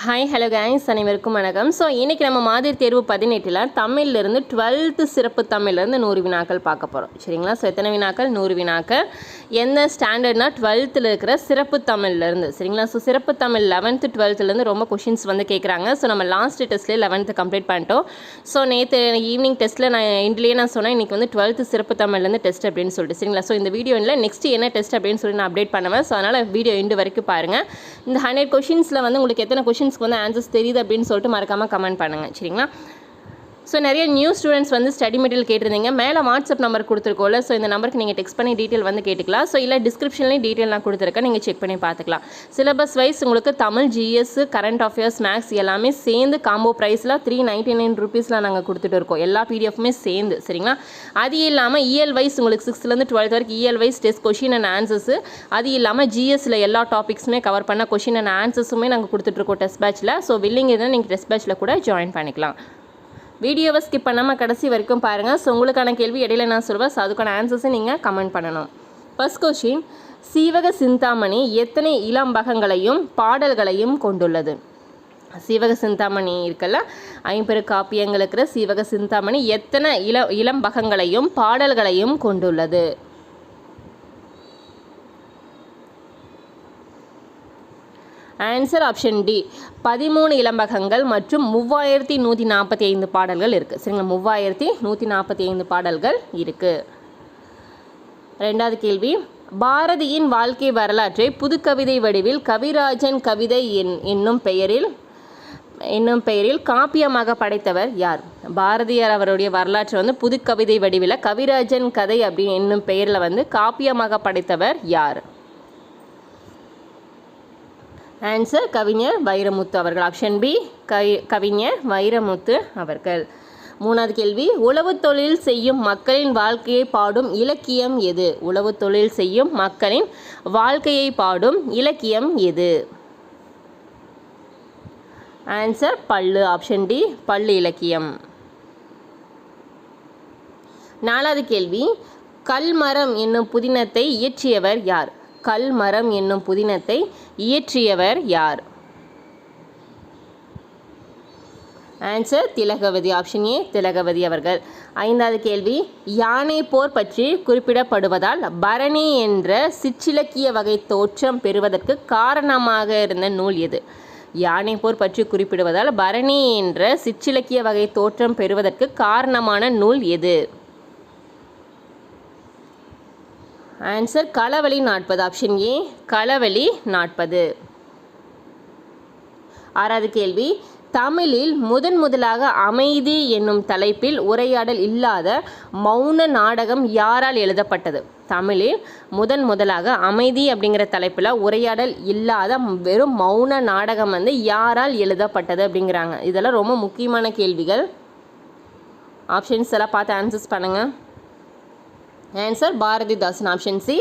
Hi hello guys, அனைவருக்கும் வணக்கம். So இன்றைக்கி நம்ம மாதிரி தேர்வு 18 தமிழ்லேருந்து 12th சிறப்பு தமிழ்லேருந்து 100 வினாக்கள் பார்க்க போகிறோம். சரிங்களா? ஸோ எத்தனை வினாக்கள்? 100 வினாக்கள். எந்த ஸ்டாண்டர்ட்னா 12th இருக்கிற சிறப்பு தமிழ்லேருந்து. சரிங்களா? ஸோ சிறப்பு தமிழ் 11th 12th ரொம்ப கொஷின்ஸ் வந்து கேட்குறாங்க. ஸோ நம்ம லாஸ்ட் டெஸ்ட்லேயே 11th கம்ப்ளீட் பண்ணிட்டோம். ஸோ நேற்று ஈவினிங் டெஸ்ட்டில் நான் சொன்னேன் இன்றைக்கி வந்து 12th சிறப்பு தமிழ்லேருந்து டெஸ்ட் அப்படின்னு சொல்லிட்டு. சரிங்களா? ஸோ இந்த வீடியோவில் நெக்ஸ்ட் என்ன டெஸ்ட் அப்படின்னு சொல்லி நான் அப்டேட் பண்ணுவேன். ஸோ அதனால் வீடியோ எண்டு வரைக்கும் பாருங்கள். இந்த 100 கொஷின்ஸில் வந்து உங்களுக்கு எத்தனை கொஷின்ஸ்க்கு வந்து ஆன்சர்ஸ் தெரியுது அப்படின்னு சொல்லிட்டு மறக்காமல் கமெண்ட் பண்ணுங்கள். சரிங்களா? ஸோ நிறைய நியூ ஸ்டூடெண்ட்ஸ் வந்து ஸ்டடி மெட்டீரியல் கேட்டிருந்தீங்க. மேலே வாட்ஸ்அப் நம்பர் கொடுத்துருக்கோம்ல, ஸோ இந்த நம்பருக்கு நீங்கள் டெக்ஸ்ட் பண்ணி டீட்டெயில் வந்து கேட்டுக்கலாம். ஸோ இல்லை டிஸ்கிரிப்ஷன்லேயும் டீட்டெயில் நான் கொடுத்துருக்கேன், நீங்கள் செக் பண்ணி பார்த்துக்கலாம். சிலபஸ் வைஸ் உங்களுக்கு Tamil, GS, current affairs, maths எல்லாமே சேர்ந்து காம்போ ப்ரைஸில் 399 ரூபீஸில் நாங்கள் கொடுத்துட்டு இருக்கோம். எல்லா பிடிஎஃப்மே சேர்ந்து. சரிங்களா? அது இல்லாமல் இஎல் வைஸ் உங்களுக்கு 6th 12th வரைக்கும் EL wise test question and answers, அது இல்லாமல் ஜிஎஸ்சில் எல்லா டாபிக்ஸுமே கவர் பண்ண கொஷின் அண்ட் ஆன்சர்ஸுமே நாங்கள் கொடுத்துட்ருக்கோம் டெஸ்ட் பேட்சில். ஸோ வில்லிங் இருந்தால் நீங்கள் டெஸ்ட் பேட்சில் கூட ஜாயின் பண்ணிக்கலாம். வீடியோவை ஸ்கிப் பண்ணாமல் கடைசி வரைக்கும் பாருங்கள். ஸோ உங்களுக்கான கேள்வி இடையில நான் சொல்வேன். ஸோ அதுக்கான ஆன்சர்ஸை நீங்கள் கமெண்ட் பண்ணணும். ஃபர்ஸ்ட் கொஷின், சீவக சிந்தாமணி எத்தனை இளம்பகங்களையும் பாடல்களையும் கொண்டுள்ளது? சீவக சிந்தாமணி இருக்குல்ல, 50 காப்பியங்கள் இருக்கிற சீவக சிந்தாமணி எத்தனை இளம்பகங்களையும் பாடல்களையும் கொண்டுள்ளது? ஆன்சர் ஆப்ஷன் டி, 13 இளம்பகங்கள் மற்றும் 3145 பாடல்கள் இருக்குது. சரிங்களா? 3145 பாடல்கள் இருக்குது. ரெண்டாவது கேள்வி, பாரதியின் வாழ்க்கை வரலாற்றை புதுக்கவிதை வடிவில் கவிராஜன் கவிதை என்னும் பெயரில் காப்பியமாக படைத்தவர் யார்? பாரதியார் அவருடைய வரலாற்றை வந்து புதுக்கவிதை வடிவில் கவிராஜன் கதை என்னும் பெயரில் வந்து காப்பியமாக படைத்தவர் யார்? ஆன்சர் கவிஞர் வைரமுத்து அவர்கள். ஆப்ஷன் பி, கவிஞர் வைரமுத்து அவர்கள். மூணாவது கேள்வி, உழவு தொழில் செய்யும் மக்களின் வாழ்க்கையை பாடும் இலக்கியம் எது? உழவு தொழில் செய்யும் மக்களின் வாழ்க்கையை பாடும் இலக்கியம் எது? ஆன்சர் பள்ளு. ஆப்ஷன் டி, பள்ளு இலக்கியம். நாலாவது கேள்வி, கல்மரம் என்னும் புதினத்தை இயற்றியவர் யார்? கல்மரம் என்னும் புதினத்தை இயற்றியவர் யார்? Answer Thilagavathi. Option A, Thilagavathi அவர்கள். ஐந்தாவது கேள்வி, யானை போர் பற்றி குறிப்பிடப்படுவதால் பரணி என்ற சிற்றிலக்கிய வகை தோற்றம் பெறுவதற்கு காரணமாக இருந்த நூல் எது? யானை போர் பற்றி குறிப்பிடுவதால் பரணி என்ற சிற்றிலக்கிய வகை தோற்றம் பெறுவதற்கு காரணமான நூல் எது? Answer Kalavazhi 40. Option A, Kalavazhi 40. ஆறாவது கேள்வி, தமிழில் முதலாக அமைதி என்னும் தலைப்பில் உரையாடல் இல்லாத மௌன நாடகம் யாரால் எழுதப்பட்டது? தமிழில் முதலாக அமைதி அப்படிங்கிற தலைப்பில் உரையாடல் இல்லாத வெறும் மௌன நாடகம் வந்து யாரால் எழுதப்பட்டது அப்படிங்கிறாங்க. இதெல்லாம் ரொம்ப முக்கியமான கேள்விகள். ஆப்ஷன்ஸ் எல்லாம் பார்த்து ஆன்சர்ஸ் பண்ணுங்கள். ஆன்சர் பாரதிதாசன். ஆப்ஷன் சி,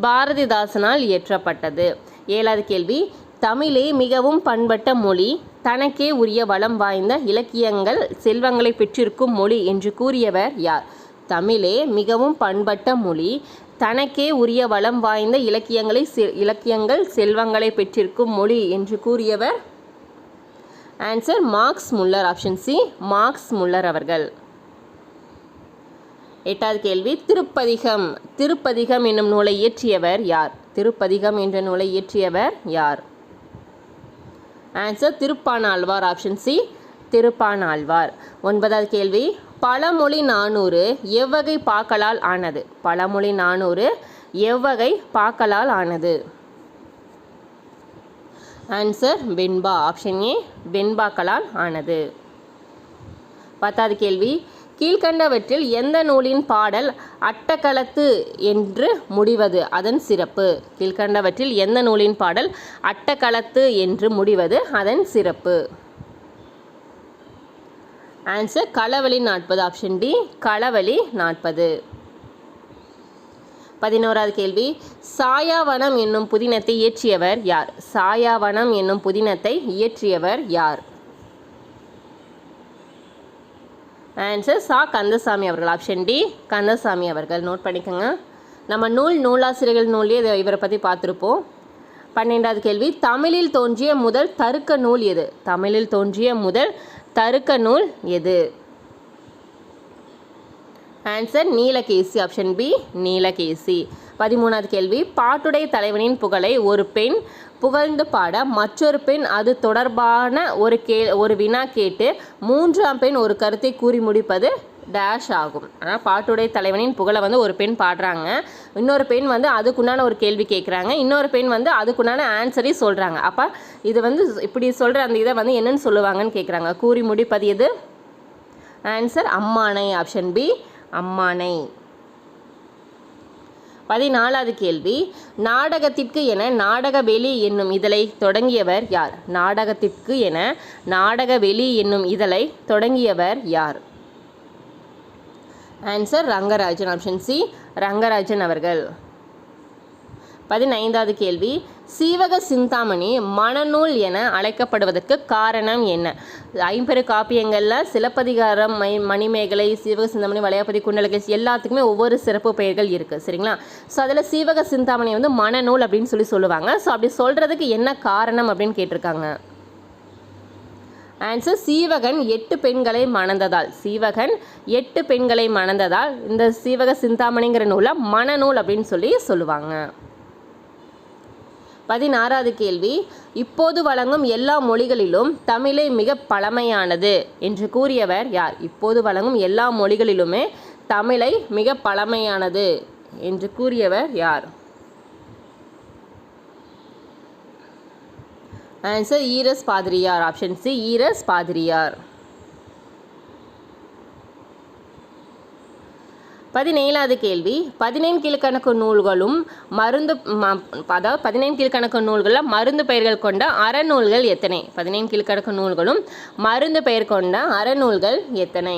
பாரதிதாசனால் இயற்றப்பட்டது. ஏழாவது கேள்வி, தமிழே மிகவும் பண்பட்ட மொழி, தனக்கே உரிய வளம் வாய்ந்த இலக்கியங்கள் செல்வங்களை பெற்றிருக்கும் மொழி என்று கூறியவர் யார்? தமிழே மிகவும் பண்பட்ட மொழி, தனக்கே உரிய வளம் வாய்ந்த இலக்கியங்கள் செல்வங்களை பெற்றிருக்கும் மொழி என்று கூறியவர்? Answer marks Muller. Option C, marks Muller அவர்கள். எட்டாவது கேள்வி, திருப்பதிகம் என்னும் நூலை இயற்றியவர் யார்? திருப்பதிகம் என்ற நூலை இயற்றியவர் யார்? Answer Thiruppanalvar. Option C, Thiruppanalvar. ஒன்பதாவது கேள்வி, பழமொழி 400 எவ்வகை பாக்களால் ஆனது? பழமொழி 400 எவ்வகை பாக்களால் ஆனது? Answer Venba. ஆப்ஷன் ஏ, வெண்பாக்களால் ஆனது. பத்தாவது கேள்வி, கீழ்கண்டவற்றில் எந்த நூலின் பாடல் அட்டக்களத்து என்று முடிவது அதன் சிறப்பு? கீழ்கண்டவற்றில் எந்த நூலின் பாடல் அட்டக்களத்து என்று முடிவது அதன் சிறப்பு? Answer Kalavazhi 40. Option D, Kalavazhi 40. 11வது கேள்வி, சாயாவனம் என்னும் புதினத்தை இயற்றியவர் யார்? சாயாவனம் என்னும் புதினத்தை இயற்றியவர் யார்? ஆன்சர் சா கந்தசாமி அவர்கள். ஆப்ஷன் டி, கந்தசாமி அவர்கள். நோட் பண்ணிக்கோங்க. நம்ம நூலாசிரியர்கள் நூல்லேயே இவரை பற்றி பார்த்துருப்போம். 12வது கேள்வி, தமிழில் தோன்றிய முதல் தருக்க நூல் எது? தமிழில் தோன்றிய முதல் தருக்க நூல் எது? Answer Neelakesi, option B Neelakesi. 13வது கேள்வி, பாட்டுடை தலைவனின் புகழை ஒரு பெண் புகழ்ந்து பாட மற்றொரு பெண் அது தொடர்பான ஒரு வினா கேட்டு 3ஆம் பெண் ஒரு கருத்தை கூறி முடிப்பது டேஷ் ஆகும். ஆனால் பாட்டுடை தலைவனின் புகழை வந்து ஒரு பெண் பாடுறாங்க, இன்னொரு பெண் வந்து அதுக்குண்டான ஒரு கேள்வி கேட்குறாங்க, இன்னொரு பெண் வந்து அதுக்குண்டான ஆன்சரையும் சொல்கிறாங்க. அப்போ இது வந்து இப்படி சொல்கிற அந்த இதை வந்து என்னென்னு சொல்லுவாங்கன்னு கேட்குறாங்க. கூறி முடிப்பது எது? ஆன்சர் அம்மானை, ஆப்ஷன் பி அம்மானை. 14வது கேள்வி, நாடகத்திற்கு என நாடகவெளி என்னும் இதழை தொடங்கியவர் யார்? நாடகத்திற்கு என நாடகவெளி என்னும் இதழை தொடங்கியவர் யார்? Answer Rangarajan, option C Rangarajan அவர்கள். 15வது கேள்வி, சீவக சிந்தாமணி மணநூல் என அழைக்கப்படுவதற்கு காரணம் என்ன? 50 காப்பியங்களில் சிலப்பதிகாரம், மணிமேகலை, சீவக சிந்தாமணி, வளையாபதி, குண்டலகேசி எல்லாத்துக்குமே ஒவ்வொரு சிறப்பு பெயர்கள் இருக்குது, சரிங்களா? ஸோ அதில் சீவக சிந்தாமணி வந்து மணநூல் அப்படின்னு சொல்லுவாங்க. ஸோ அப்படி சொல்கிறதுக்கு என்ன காரணம் அப்படின்னு கேட்டிருக்காங்க. ஆன்சர் சீவகன் 8 பெண்களை மணந்ததால். சீவகன் 8 பெண்களை மணந்ததால் இந்த சீவக சிந்தாமணிங்கிற நூலை மணநூல் அப்படின்னு சொல்லுவாங்க. 16வது கேள்வி, இப்போது வழங்கும் எல்லா மொழிகளிலும் தமிழே மிக பழமையானது என்று கூறியவர் யார்? இப்போது வழங்கும் எல்லா மொழிகளிலுமே தமிழை மிக பழமையானது என்று கூறியவர் யார்? ஆன்சர் ஈரஸ் பாதிரியார், ஆப்ஷன் சி ஈரஸ் பாதிரியார். 17வது கேள்வி, 17 கீழ்கணக்கு நூல்களும் அதாவது 17 கீழ்கணக்கு நூல்களில் மருந்து பெயர்கள் கொண்ட அறநூல்கள் எத்தனை? 17 கீழ்கணக்கு நூல்களும் மருந்து பெயர் கொண்ட அறநூல்கள் எத்தனை?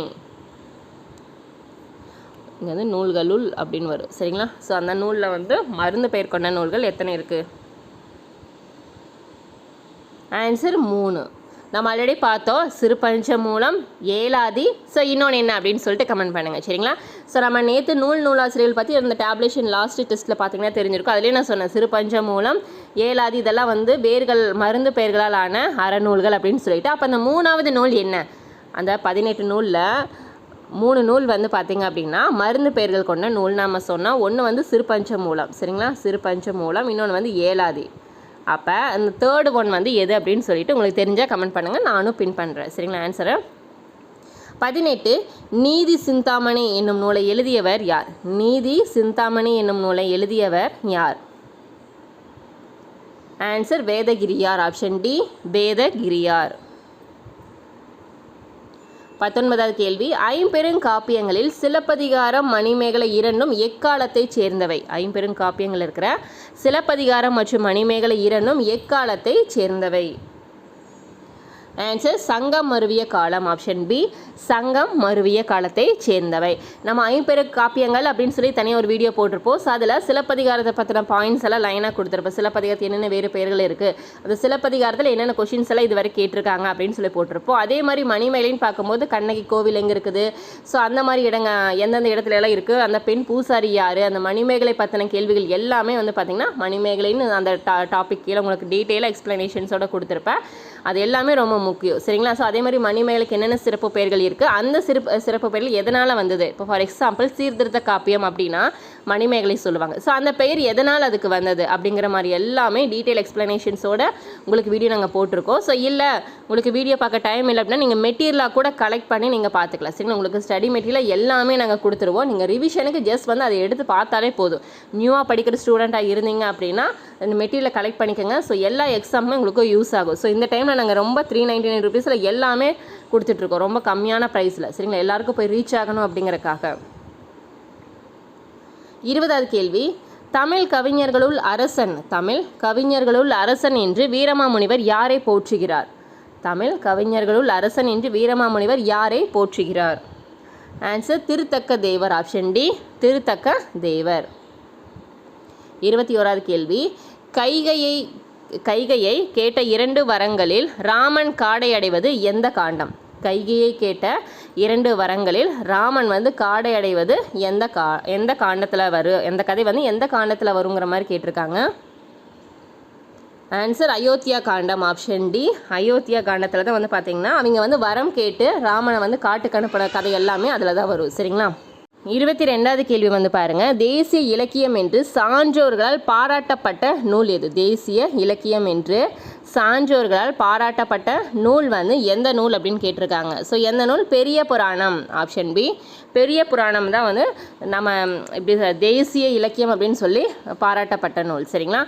இங்கே வந்து நூல்களுள் அப்படின்னு வரும், சரிங்களா? ஸோ அந்த நூலில் வந்து மருந்து பெயர் கொண்ட நூல்கள் எத்தனை இருக்குது? ஆன்சர் 3. நம்ம ஆல்ரெடி பார்த்தோம், சிறுபஞ்சமூலம், ஏலாதி. ஸோ இன்னொன்று என்ன அப்படின்னு சொல்லிட்டு கமெண்ட் பண்ணுங்கள், சரிங்களா? ஸோ நம்ம நேற்று நூலாசிரியர்கள் பற்றி அந்த டேப்லேஷன் லாஸ்ட் டெஸ்ட்டில் பார்த்தீங்கன்னா தெரிஞ்சிருக்கும். அதுலேயே நான் சொன்னேன், சிறுபஞ்சமூலம், ஏலாதி இதெல்லாம் வந்து வேர்கள் மருந்து பெயர்களால் ஆன அறநூல்கள் அப்படின்னு சொல்லிட்டு. அப்போ அந்த 3வது நூல் என்ன? அந்த 18 நூலில் 3 நூல் வந்து பார்த்திங்க அப்படின்னா மருந்து பெயர்கள் கொண்ட நூல் நம்ம சொன்னால். ஒன்று வந்து சிறுபஞ்சமூலம், சரிங்களா? சிறுபஞ்சமூலம், இன்னொன்று வந்து ஏலாதி. அப்போ அந்த 3rd ஒன் வந்து எது அப்படின்னு சொல்லிட்டு உங்களுக்கு தெரிஞ்சால் கமெண்ட் பண்ணுங்கள், நானும் பின் பண்ணுறேன், சரிங்களா? ஆன்சரை 18 நீதி சிந்தாமணி என்னும் நூலை எழுதியவர் யார்? நீதி சிந்தாமணி என்னும் நூலை எழுதியவர் யார்? Answer Vedagiriyar, option D Vedagiriyar. 19வது கேள்வி, 50 காப்பியங்களில் சிலப்பதிகாரம், மணிமேகலை இரண்டும் எக்காலத்தை சேர்ந்தவை? 50 காப்பியங்கள் இருக்கிற சிலப்பதிகாரம் மற்றும் மணிமேகலை இரண்டும் எக்காலத்தை சேர்ந்தவை? ஆன்சர் சங்கம் மருவிய காலம், ஆப்ஷன் பி சங்கம் மருவிய காலத்தை சேர்ந்தவை. நம்ம 50 காப்பியங்கள் அப்படின்னு சொல்லி தனியாக ஒரு வீடியோ போட்டிருப்போம். ஸோ அதில் சிலப்பதிகாரத்தை பற்றின பாயிண்ட்ஸ் எல்லாம் லைனாக கொடுத்துருப்போம். சிலப்பதிகாரத்தில் என்னென்ன வேறு பெயர்கள் இருக்குது, அந்த சிலப்பதிகாரத்தில் என்னென்ன கொஷின்ஸ் எல்லாம் இதுவரை கேட்டிருக்காங்க அப்படின்னு சொல்லி போட்டிருப்போம். அதே மாதிரி மணிமேகலைன்னு பார்க்கும்போது கண்ணகி கோவில் எங்கே இருக்குது, ஸோ அந்த மாதிரி எந்தெந்த இடத்துல எல்லாம் இருக்குது, அந்த பெண் பூசாரி யார், அந்த மணிமேகலை பற்றின கேள்விகள் எல்லாமே வந்து பார்த்திங்கன்னா மணிமேகலைன்னு அந்த டாபிக் கீழே உங்களுக்கு டீட்டெயிலாக எக்ஸ்ப்ளனேஷன்ஸோடு கொடுத்துருப்பேன். அது எல்லாமே ரொம்ப முக்கியம், சரிங்களா? ஸோ அதே மாதிரி மணிமேகலைக்கு என்னென்ன சிறப்பு பெயர்கள் இருக்குது, அந்த சிறப்பு பெயர்கள் எதனால் வந்தது? இப்போ ஃபார் எக்ஸாம்பிள் சீர்திருத்த காப்பியம் அப்படின்னா மணிமேகலை சொல்லுவாங்க. ஸோ அந்த பெயர் எதனால் அதுக்கு வந்தது அப்படிங்கிற மாதிரி எல்லாமே டீட்டெயில் எக்ஸ்ப்ளனேஷன்ஸோட உங்களுக்கு வீடியோ நாங்கள் போட்டிருக்கோம். ஸோ இல்லை உங்களுக்கு வீடியோ பார்க்க டைம் இல்லை அப்படின்னா நீங்கள் மெட்டீரியலாக கூட கலெக்ட் பண்ணி நீங்கள் பார்த்துக்கலாம், சரிங்களா? உங்களுக்கு ஸ்டடி மெட்டீரியல் எல்லாமே நாங்கள் கொடுத்துருவோம். நீங்கள் ரிவிஷனுக்கு ஜஸ்ட் வந்து அதை எடுத்து பார்த்தாலே போதும். நியூவாக படிக்கிற ஸ்டூடெண்ட்டாக இருந்தீங்க அப்படின்னா அந்த மெட்டீரியலை கலெக்ட் பண்ணிக்கோங்க. ஸோ எல்லா எக்ஸாமுமே உங்களுக்கு யூஸ் ஆகும். ஸோ இந்த டைமில் நாங்கள் ரொம்ப 399 ருபீஸில் எல்லாமே கொடுத்துட்ருக்கோம், ரொம்ப கம்மியான ப்ரைஸில், சரிங்களா? எல்லாருக்கும் போய் ரீச் ஆகணும் அப்படிங்கிறக்காக. 20வது கேள்வி, தமிழ் கவிஞர்களுள் அரசன் என்று வீரமாமுனிவர் யாரை போற்றுகிறார்? தமிழ் கவிஞர்களுள் அரசன் என்று வீரமாமுனிவர் யாரை போற்றுகிறார்? ஆன்சர் திருத்தக்க தேவர், ஆப்ஷன் டி திருத்தக்க தேவர். 21வது கேள்வி, கைகையை கேட்ட 2 வரங்களில் ராமன் காடை அடைவது எந்த காண்டம்? கைகையை கேட்ட 2 வரங்களில் ராமன் வந்து காடை அடைவது எந்த காண்டத்தில் வரும், எந்த கதை வந்து எந்த காண்டத்தில் வருங்கிற மாதிரி கேட்டிருக்காங்க. ஆன்சர் அயோத்தியா காண்டம், ஆப்ஷன் டி. அயோத்தியா காண்டத்தில் தான் வந்து பார்த்திங்கன்னா அவங்க வந்து வரம் கேட்டு ராமனை வந்து காட்டுக்கு அனுப்பின கதை எல்லாமே அதில் தான் வரும். சரிங்களா? 22வது கேள்வி வந்து பாருங்கள். தேசிய இலக்கியம் என்று சான்றோர்களால் பாராட்டப்பட்ட நூல் எது? தேசிய இலக்கியம் என்று சான்றோர்களால் பாராட்டப்பட்ட நூல் வந்து எந்த நூல் அப்படின்னு கேட்டிருக்காங்க. ஸோ எந்த நூல்? பெரிய புராணம், ஆப்ஷன் பி. பெரிய புராணம் தான் வந்து நம்ம இப்படி தேசிய இலக்கியம் அப்படின்னு சொல்லி பாராட்டப்பட்ட நூல். சரிங்களா?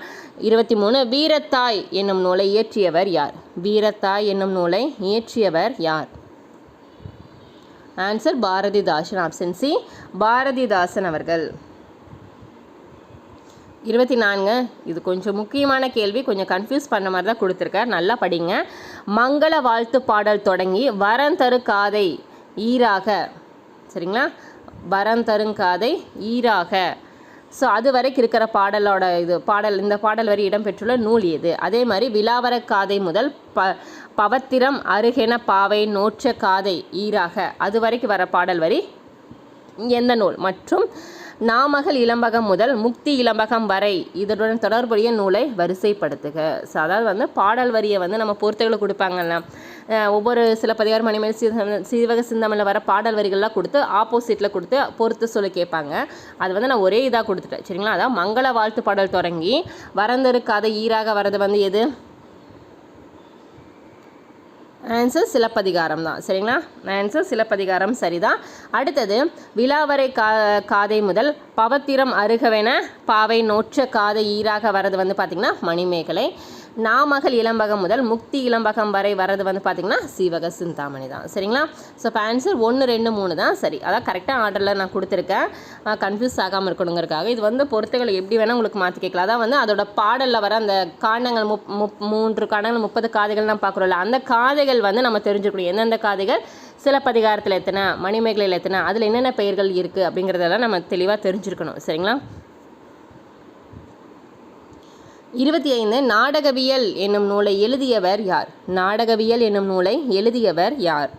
23 வீரத்தாய் என்னும் நூலை இயற்றியவர் யார்? வீரத்தாய் என்னும் நூலை இயற்றியவர் யார்? Answer Bharathidasan, option C. Bharathidasan அவர்கள். 24 இது கொஞ்சம் முக்கியமான கேள்வி, கொஞ்சம் கன்ஃபியூஸ் பண்ண மாதிரி தான் கொடுத்துருக்கார், நல்லா படிங்க. மங்கள வாழ்த்து பாடல் தொடங்கி வரந்தரு காதை ஈராக, சரிங்களா? வரந்தருங்காதை ஈராக, ஸோ அது வரைக்கும் இருக்கிற பாடலோட இந்த பாடல் வரி இடம்பெற்றுள்ள நூல் எது? அதே மாதிரி விலாவர காதை முதல் பவத்திரம் அருகென பாவை நோற்ற காதை ஈராக, அது வரைக்கும் வர பாடல் வரி எந்த நூல்? மற்றும் நாமகள் இளம்பகம் முதல் முக்தி இளம்பகம் வரை இதனுடன் தொடர்புடைய நூலை வரிசைப்படுத்துக. ஸோ அதாவது வந்து பாடல் வரியை வந்து நம்ம பொறுத்துகளை கொடுப்பாங்கல்ல, ஒவ்வொரு சிலப்பதிகாரம் மணிமேல் சீவக சிந்தாமணியில் வர பாடல் வரிகள்லாம் கொடுத்து ஆப்போசிட்டில் கொடுத்து பொறுத்து சொல்லி கேட்பாங்க. அது வந்து நான் ஒரே இதாக கொடுத்துட்டேன். சரிங்களா? அதான் மங்கள வாழ்த்து பாடல் தொடங்கி வரந்தரு காதை ஈராக வர்றது வந்து எது? ஆன்சர் சிலப்பதிகாரம் தான். சரிங்களா? ஆன்சர் சிலப்பதிகாரம் சரிதான். அடுத்தது விலாவரை காதை முதல் பவத்திரம் அருகவென பாவை நோற்ற காதை ஈராக வர்றது வந்து பார்த்திங்கன்னா மணிமேகலை. நாமகள் இளம்பகம் முதல் முக்தி இளம்பகம் வரை வர்றது வந்து பார்த்திங்கன்னா சீவக சிந்தாமணி தான். சரிங்களா? ஸோ இப்போ ஆன்சர் 1, 2, 3 தான் சரி. அதான் கரெக்டாக ஆர்டரில் நான் கொடுத்துருக்கேன், கன்ஃபியூஸ் ஆகாமல் இருக்கணுங்கிறதுக்காக. இது வந்து பொறுத்துகளை எப்படி வேணால் உங்களுக்கு மாற்றி கேட்கலாம். அதான் வந்து அதோட பாடலில் வர அந்த காண்டங்கள் 3 காண்டங்கள் 30 காதைகள் தான் பார்க்குறோம்ல, அந்த காதைகள் வந்து நம்ம தெரிஞ்சுக்கணும். எந்தெந்த காதைகள் சிலப்பதிகாரத்தில் எத்தனை, மணிமேகலையில் எத்தனை, அதில் என்னென்ன பெயர்கள் இருக்குது அப்படிங்கிறதெல்லாம் நம்ம தெளிவாக தெரிஞ்சுருக்கணும். சரிங்களா? 25 நாடகவியல் என்னும் நூலை எழுதியவர் யார்? நாடகவியல் என்னும் நூலை எழுதியவர் யார்?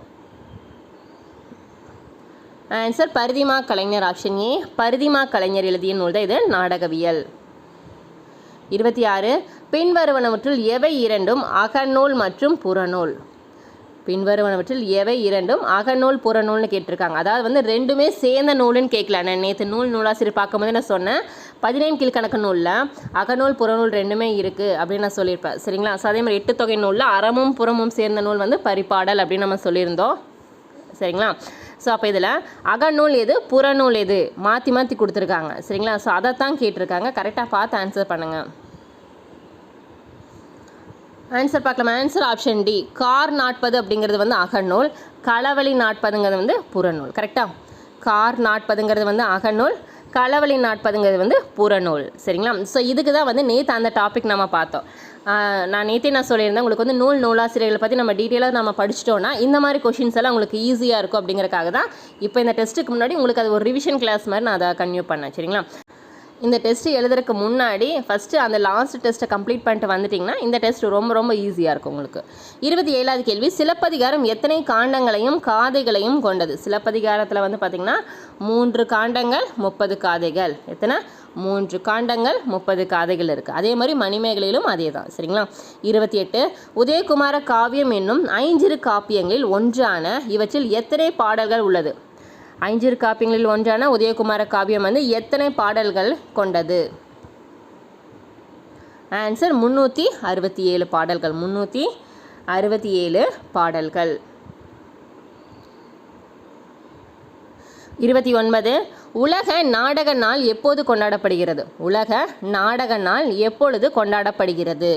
Answer பரிதிமா Kalaignar, option A. பரிதிமா கலைஞர் எழுதிய நூல் தான் இது நாடகவியல். 26 பின்வருவனவற்றுள் எவை இரண்டும் அகநூல் மற்றும் புறநூல்? பின்வருவனவற்றில் எவை இரண்டும் அகநூல் புறநூல்னு கேட்டிருக்காங்க. அதாவது வந்து ரெண்டுமே சேர்ந்த நூலுன்னு கேட்கல. நான் நேற்று நூலாசிரியர் பார்க்கும்போது நான் சொன்னேன் 15 கீழ்கணக்கு நூலில் அகநூல் புறநூல் ரெண்டுமே இருக்குது அப்படின்னு நான் சொல்லியிருப்பேன். சரிங்களா? ஸோ அதே மாதிரி 8 தொகை நூலில் அறமும் புறமும் சேர்ந்த நூல் வந்து பரிபாடல் அப்படின்னு நம்ம சொல்லியிருந்தோம். சரிங்களா? ஸோ அப்போ இதில் அகநூல் எது, புறநூல் எது மாற்றி மாற்றி கொடுத்துருக்காங்க. சரிங்களா? ஸோ அதை தான் கேட்டிருக்காங்க. கரெக்டாக பார்த்து ஆன்சர் பண்ணுங்கள். ஆன்சர் பார்க்கலாம். Answer option D. Kar Narpathu அப்படிங்கிறது வந்து அகநூல், களவழி நாட்பதுங்கிறது வந்து புறநூல். கரெக்டாக? கார் நாட்பதுங்கிறது வந்து அகநூல், களவழி நாட்பதுங்கிறது வந்து புறநூல். சரிங்களா? ஸோ இதுக்கு தான் வந்து நேற்று அந்த டாபிக் நம்ம பார்த்தோம். நான் நேற்றே சொல்லியிருந்தேன் உங்களுக்கு வந்து நூலாசிரியர்களை பற்றி நம்ம டீட்டெயிலாக நம்ம படிச்சிட்டோன்னா இந்த மாதிரி கொஷின்ஸ் எல்லாம் உங்களுக்கு ஈஸியாக இருக்கும் அப்படிங்கிறக்காக தான் இப்போ இந்த டெஸ்ட்டுக்கு முன்னாடி உங்களுக்கு அது ஒரு ரிவிஷன் கிளாஸ் மாதிரி நான் அதை கன்டினியூ பண்ணேன். சரிங்களா? இந்த டெஸ்ட்டு எழுதுறதுக்கு முன்னாடி ஃபஸ்ட்டு அந்த லாஸ்ட் டெஸ்ட்டை கம்ப்ளீட் பண்ணிட்டு வந்துட்டிங்கன்னா இந்த டெஸ்ட் ரொம்ப ரொம்ப ஈஸியாக இருக்கும் உங்களுக்கு. 27வது கேள்வி சிலப்பதிகாரம் எத்தனை காண்டங்களையும் காதைகளையும் கொண்டது? சிலப்பதிகாரத்தில் வந்து பார்த்திங்கன்னா 3 காண்டங்கள் 30 காதைகள். எத்தனை? 3 காண்டங்கள் 30 காதைகள் இருக்குது. அதே மாதிரி மணிமேகலையிலும் அதே தான். சரிங்களா? 28 உதயகுமார காவியம் என்னும் 5 காப்பியங்களில் ஒன்றான இவற்றில் எத்தனை பாடல்கள் உள்ளது? 5 காப்பியங்களில் ஒன்றான உதயகுமார காவியம் வந்து எத்தனை பாடல்கள் கொண்டது? ஆன்சர் 367 பாடல்கள். 367 பாடல்கள். 29 உலக நாடக நாள் எப்போது கொண்டாடப்படுகிறது? உலக நாடக நாள் எப்பொழுது கொண்டாடப்படுகிறது?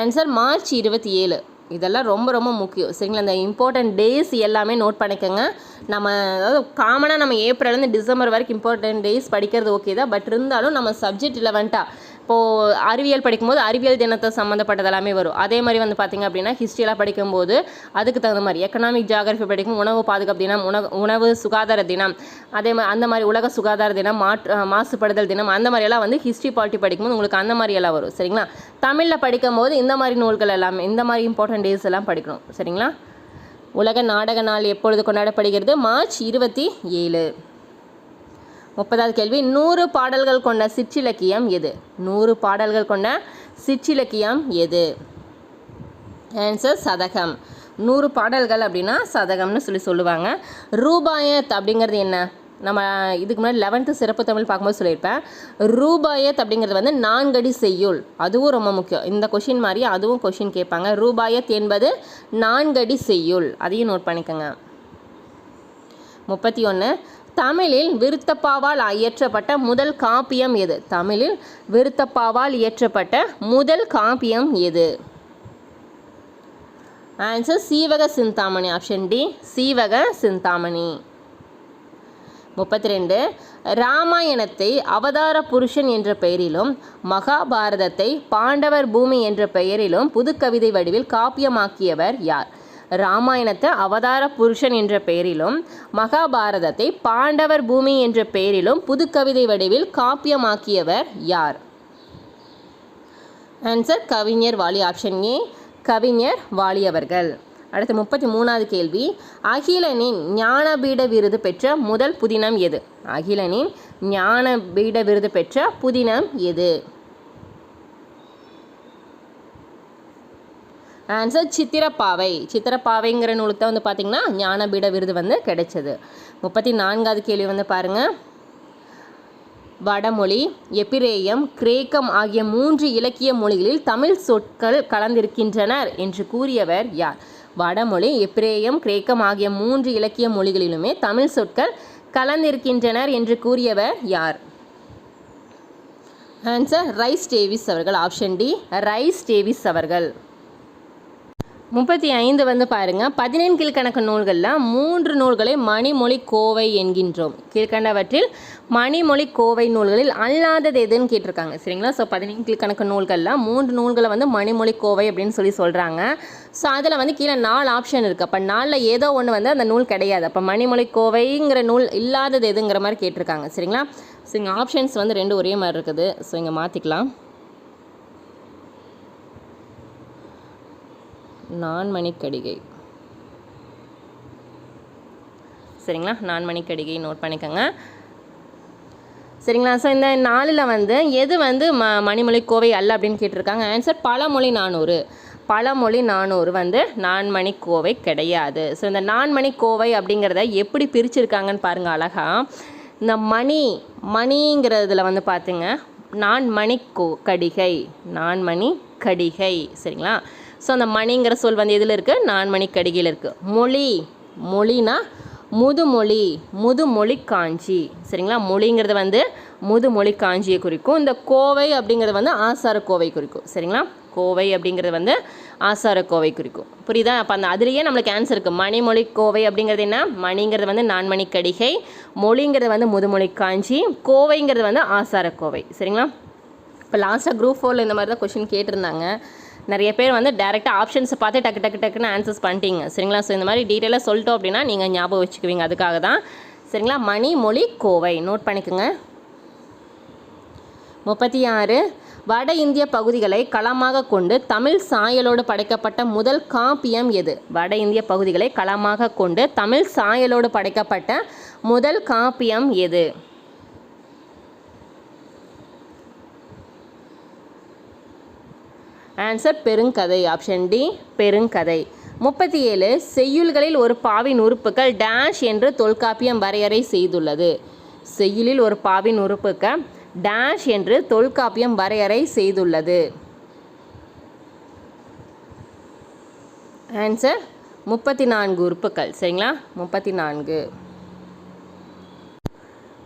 Answer March 27. இதெல்லாம் ரொம்ப ரொம்ப முக்கியம். சரிங்களா? இந்த இம்பார்ட்டன்ட் டேஸ் எல்லாமே நோட் பண்ணிக்கோங்க. நம்ம அதாவது காமனாக நம்ம ஏப்ரல்லேருந்து டிசம்பர் வரைக்கும் இம்பார்ட்டன்ட் டேஸ் படிக்கிறது ஓகே தான். பட் இருந்தாலும் நம்ம சப்ஜெக்ட் ரிலவெண்ட்டாக இப்போது அறிவியல் படிக்கும்போது அறிவியல் தினத்தை சம்மந்தப்பட்டது எல்லாமே வரும். அதே மாதிரி வந்து பார்த்திங்க அப்படின்னா ஹிஸ்ட்ரியெலாம் படிக்கும்போது அதுக்கு தகுந்த மாதிரி எக்கனாமிக் ஜியாகிரஃபி படிக்கும் உணவு பாதுகாப்பு தினம், உணவு சுகாதார தினம், அதே மாதிரி அந்த மாதிரி உலக சுகாதார தினம், மாசுபடுதல் தினம், அந்த மாதிரியெல்லாம் வந்து ஹிஸ்ட்ரி பாலிட்டி படிக்கும்போது உங்களுக்கு அந்த மாதிரி எல்லாம் வரும். சரிங்களா? தமிழில் படிக்கும்போது இந்த மாதிரி நூல்கள் எல்லாமே இந்த மாதிரி இம்பார்ட்டன்ட் டேஸ் எல்லாம் படிக்கணும். சரிங்களா? உலக நாடக நாள் எப்பொழுது கொண்டாடப்படுகிறது? மார்ச் 27. 30வது கேள்வி 100 பாடல்கள் கொண்ட சிற்றிலக்கியம் எது? 100 பாடல்கள் கொண்ட சிற்றிலக்கியம் எது? ஆன்சர் சதகம். 100 பாடல்கள் அப்படின்னா சதகம்னு சொல்லுவாங்க. ரூபாயத் அப்படிங்கிறது என்ன? நம்ம இதுக்கு முன்னாடி 11th சிறப்பு தமிழ் பார்க்கும்போது சொல்லியிருப்பேன். ரூபாயத் அப்படிங்கிறது வந்து 4 அடி செய்யுள். அதுவும் ரொம்ப முக்கியம். இந்த கொஷின் மாதிரி அதுவும் கொஷின் கேட்பாங்க. ரூபாயத் என்பது 4 அடி செய்யுள். அதையும் நோட் பண்ணிக்கோங்க. 31 தமிழில் விருத்தப்பாவால் இயற்றப்பட்ட முதல் காப்பியம் எது? தமிழில் விருத்தப்பாவால் இயற்றப்பட்ட முதல் காப்பியம் எது? Answer Seevaka Chintamani. Option D Seevaka Chintamani. 32 ராமாயணத்தை அவதார புருஷன் என்ற பெயரிலும் மகாபாரதத்தை பாண்டவர் பூமி என்ற பெயரிலும் புதுக்கவிதை வடிவில் காப்பியமாக்கியவர் யார்? ராமாயணத்தை அவதார புருஷன் என்ற பெயரிலும் மகாபாரதத்தை பாண்டவர் பூமி என்ற பெயரிலும் புதுக்கவிதை வடிவில் காப்பியமாக்கியவர் யார்? ஆன்சர் கவிஞர் வாலி. ஆப்ஷன் ஏ கவிஞர் வாலி அவர்கள். அடுத்து 33வது கேள்வி. அகிலனின் ஞானபீட விருது பெற்ற முதல் புதினம் எது? அகிலனின் ஞானபீட விருது பெற்ற புதினம் எது? ஆன்சர் சித்திரப்பாவை. சித்திரப்பாவைங்கிற நூலுக்கு வந்து பார்த்திங்கன்னா ஞானபீட விருது வந்து கிடைச்சது. 34வது கேள்வி வந்து பாருங்கள். வடமொழி, எபிரேயம், கிரேக்கம் ஆகிய 3 இலக்கிய மொழிகளில் தமிழ் சொற்கள் கலந்திருக்கின்றனர் என்று கூறியவர் யார்? வடமொழி, எபிரேயம், கிரேக்கம் ஆகிய 3 இலக்கிய மொழிகளிலுமே தமிழ் சொற்கள் கலந்திருக்கின்றனர் என்று கூறியவர் யார்? ஆன்சர் ரைஸ் டேவிஸ் அவர்கள். ஆப்ஷன் டி ரைஸ் டேவிஸ் அவர்கள். 35 வந்து பாருங்கள். 17 கீழ்கணக்கு நூல்களில் 3 நூல்களை மணிமொழி கோவை என்கின்றோம். கீழ்கண்டவற்றில் மணிமொழி கோவை நூல்களில் அல்லாதது எதுன்னு கேட்டிருக்காங்க. சரிங்களா? ஸோ 17 கீழ்கணக்கு நூல்களில் 3 நூல்களை வந்து மணிமொழி கோவை அப்படின்னு சொல்கிறாங்க. ஸோ அதில் வந்து கீழே 4 ஆப்ஷன் இருக்குது. அப்போ 4ல் ஏதோ ஒன்று வந்து அந்த நூல் கிடையாது. அப்போ மணிமொழி கோவைங்கிற நூல் இல்லாதது எதுங்கிற மாதிரி கேட்டிருக்காங்க. சரிங்களா? ஸோ இங்கே ஆப்ஷன்ஸ் வந்து 2 ஒரே மாதிரி இருக்குது. ஸோ இங்கே மாற்றிக்கலாம். நான்மணிக்கடிகை. சரிங்களா? நான்மணிக்கடிகை நோட் பண்ணிக்கோங்க. சரிங்களா? ஸோ இந்த 4ல் வந்து எது வந்து மணிமொழி கோவை அல்ல அப்படின்னு கேட்டிருக்காங்க. ஆன்சர் பழமொழி 400. பழமொழி 400 வந்து நான்மணி கோவை கிடையாது. ஸோ இந்த நான்மணி கோவை அப்படிங்கிறத எப்படி பிரிச்சிருக்காங்கன்னு பாருங்கள் அழகா. இந்த மணிங்கிறதுல வந்து பார்த்துங்க நான்மணி கடிகை. நான்மணி கடிகை. சரிங்களா? ஸோ அந்த மணிங்கிற சொல் வந்து எதில் இருக்குது? நான்மணி கடிகையில் இருக்குது. மொழினா முதுமொழி காஞ்சி. சரிங்களா? மொழிங்கிறது வந்து முதுமொழி காஞ்சியை குறிக்கும். இந்த கோவை அப்படிங்கிறது வந்து ஆசார கோவை குறிக்கும். சரிங்களா? கோவை அப்படிங்கிறது வந்து ஆசார கோவை குறிக்கும். புரியுதா? அப்போ அந்த அதுலேயே நம்மளுக்கு ஆன்சர் இருக்குது. மணிமொழி கோவை அப்படிங்கிறது என்ன? மணிங்கிறது வந்து நான்மணி கடிகை, மொழிங்கிறது வந்து முதுமொழி காஞ்சி, கோவைங்கிறது வந்து ஆசார கோவை. சரிங்களா? இப்போ லாஸ்ட்டாக குரூப் 4ல் இந்த மாதிரி தான் கொஷின் கேட்டிருந்தாங்க. நிறைய பேர் வந்து டேரெக்டாக ஆப்ஷன்ஸை பார்த்து டக்குன்னு ஆன்சர்ஸ் பண்ணிட்டீங்க. சரிங்களா? ஸோ இந்த மாதிரி டீட்டெயிலாக சொல்லிட்டோம் அப்படின்னா நீங்கள் ஞாபகம் வச்சுக்குவீங்க. அதுக்காக தான். சரிங்களா? மணி மொழி கோவை நோட் பண்ணிக்கோங்க. 36 வட இந்திய பகுதிகளை களமாக கொண்டு தமிழ் சாயலோடு படைக்கப்பட்ட முதல் காப்பியம் எது? வட இந்திய பகுதிகளை களமாக கொண்டு தமிழ் சாயலோடு படைக்கப்பட்ட முதல் காப்பியம் எது? Answer Perungathai. Option D Perungathai. 37 செய்யுள்களில் ஒரு பாவின் உறுப்புகள் டேஷ் என்று தொல்காப்பியம் வரையறை செய்துள்ளது. செய்யுளில் ஒரு பாவின் உறுப்புகள் டேஷ் என்று தொல்காப்பியம் வரையறை செய்துள்ளது. ஆன்சர் 34 உறுப்புகள். சரிங்களா? 34.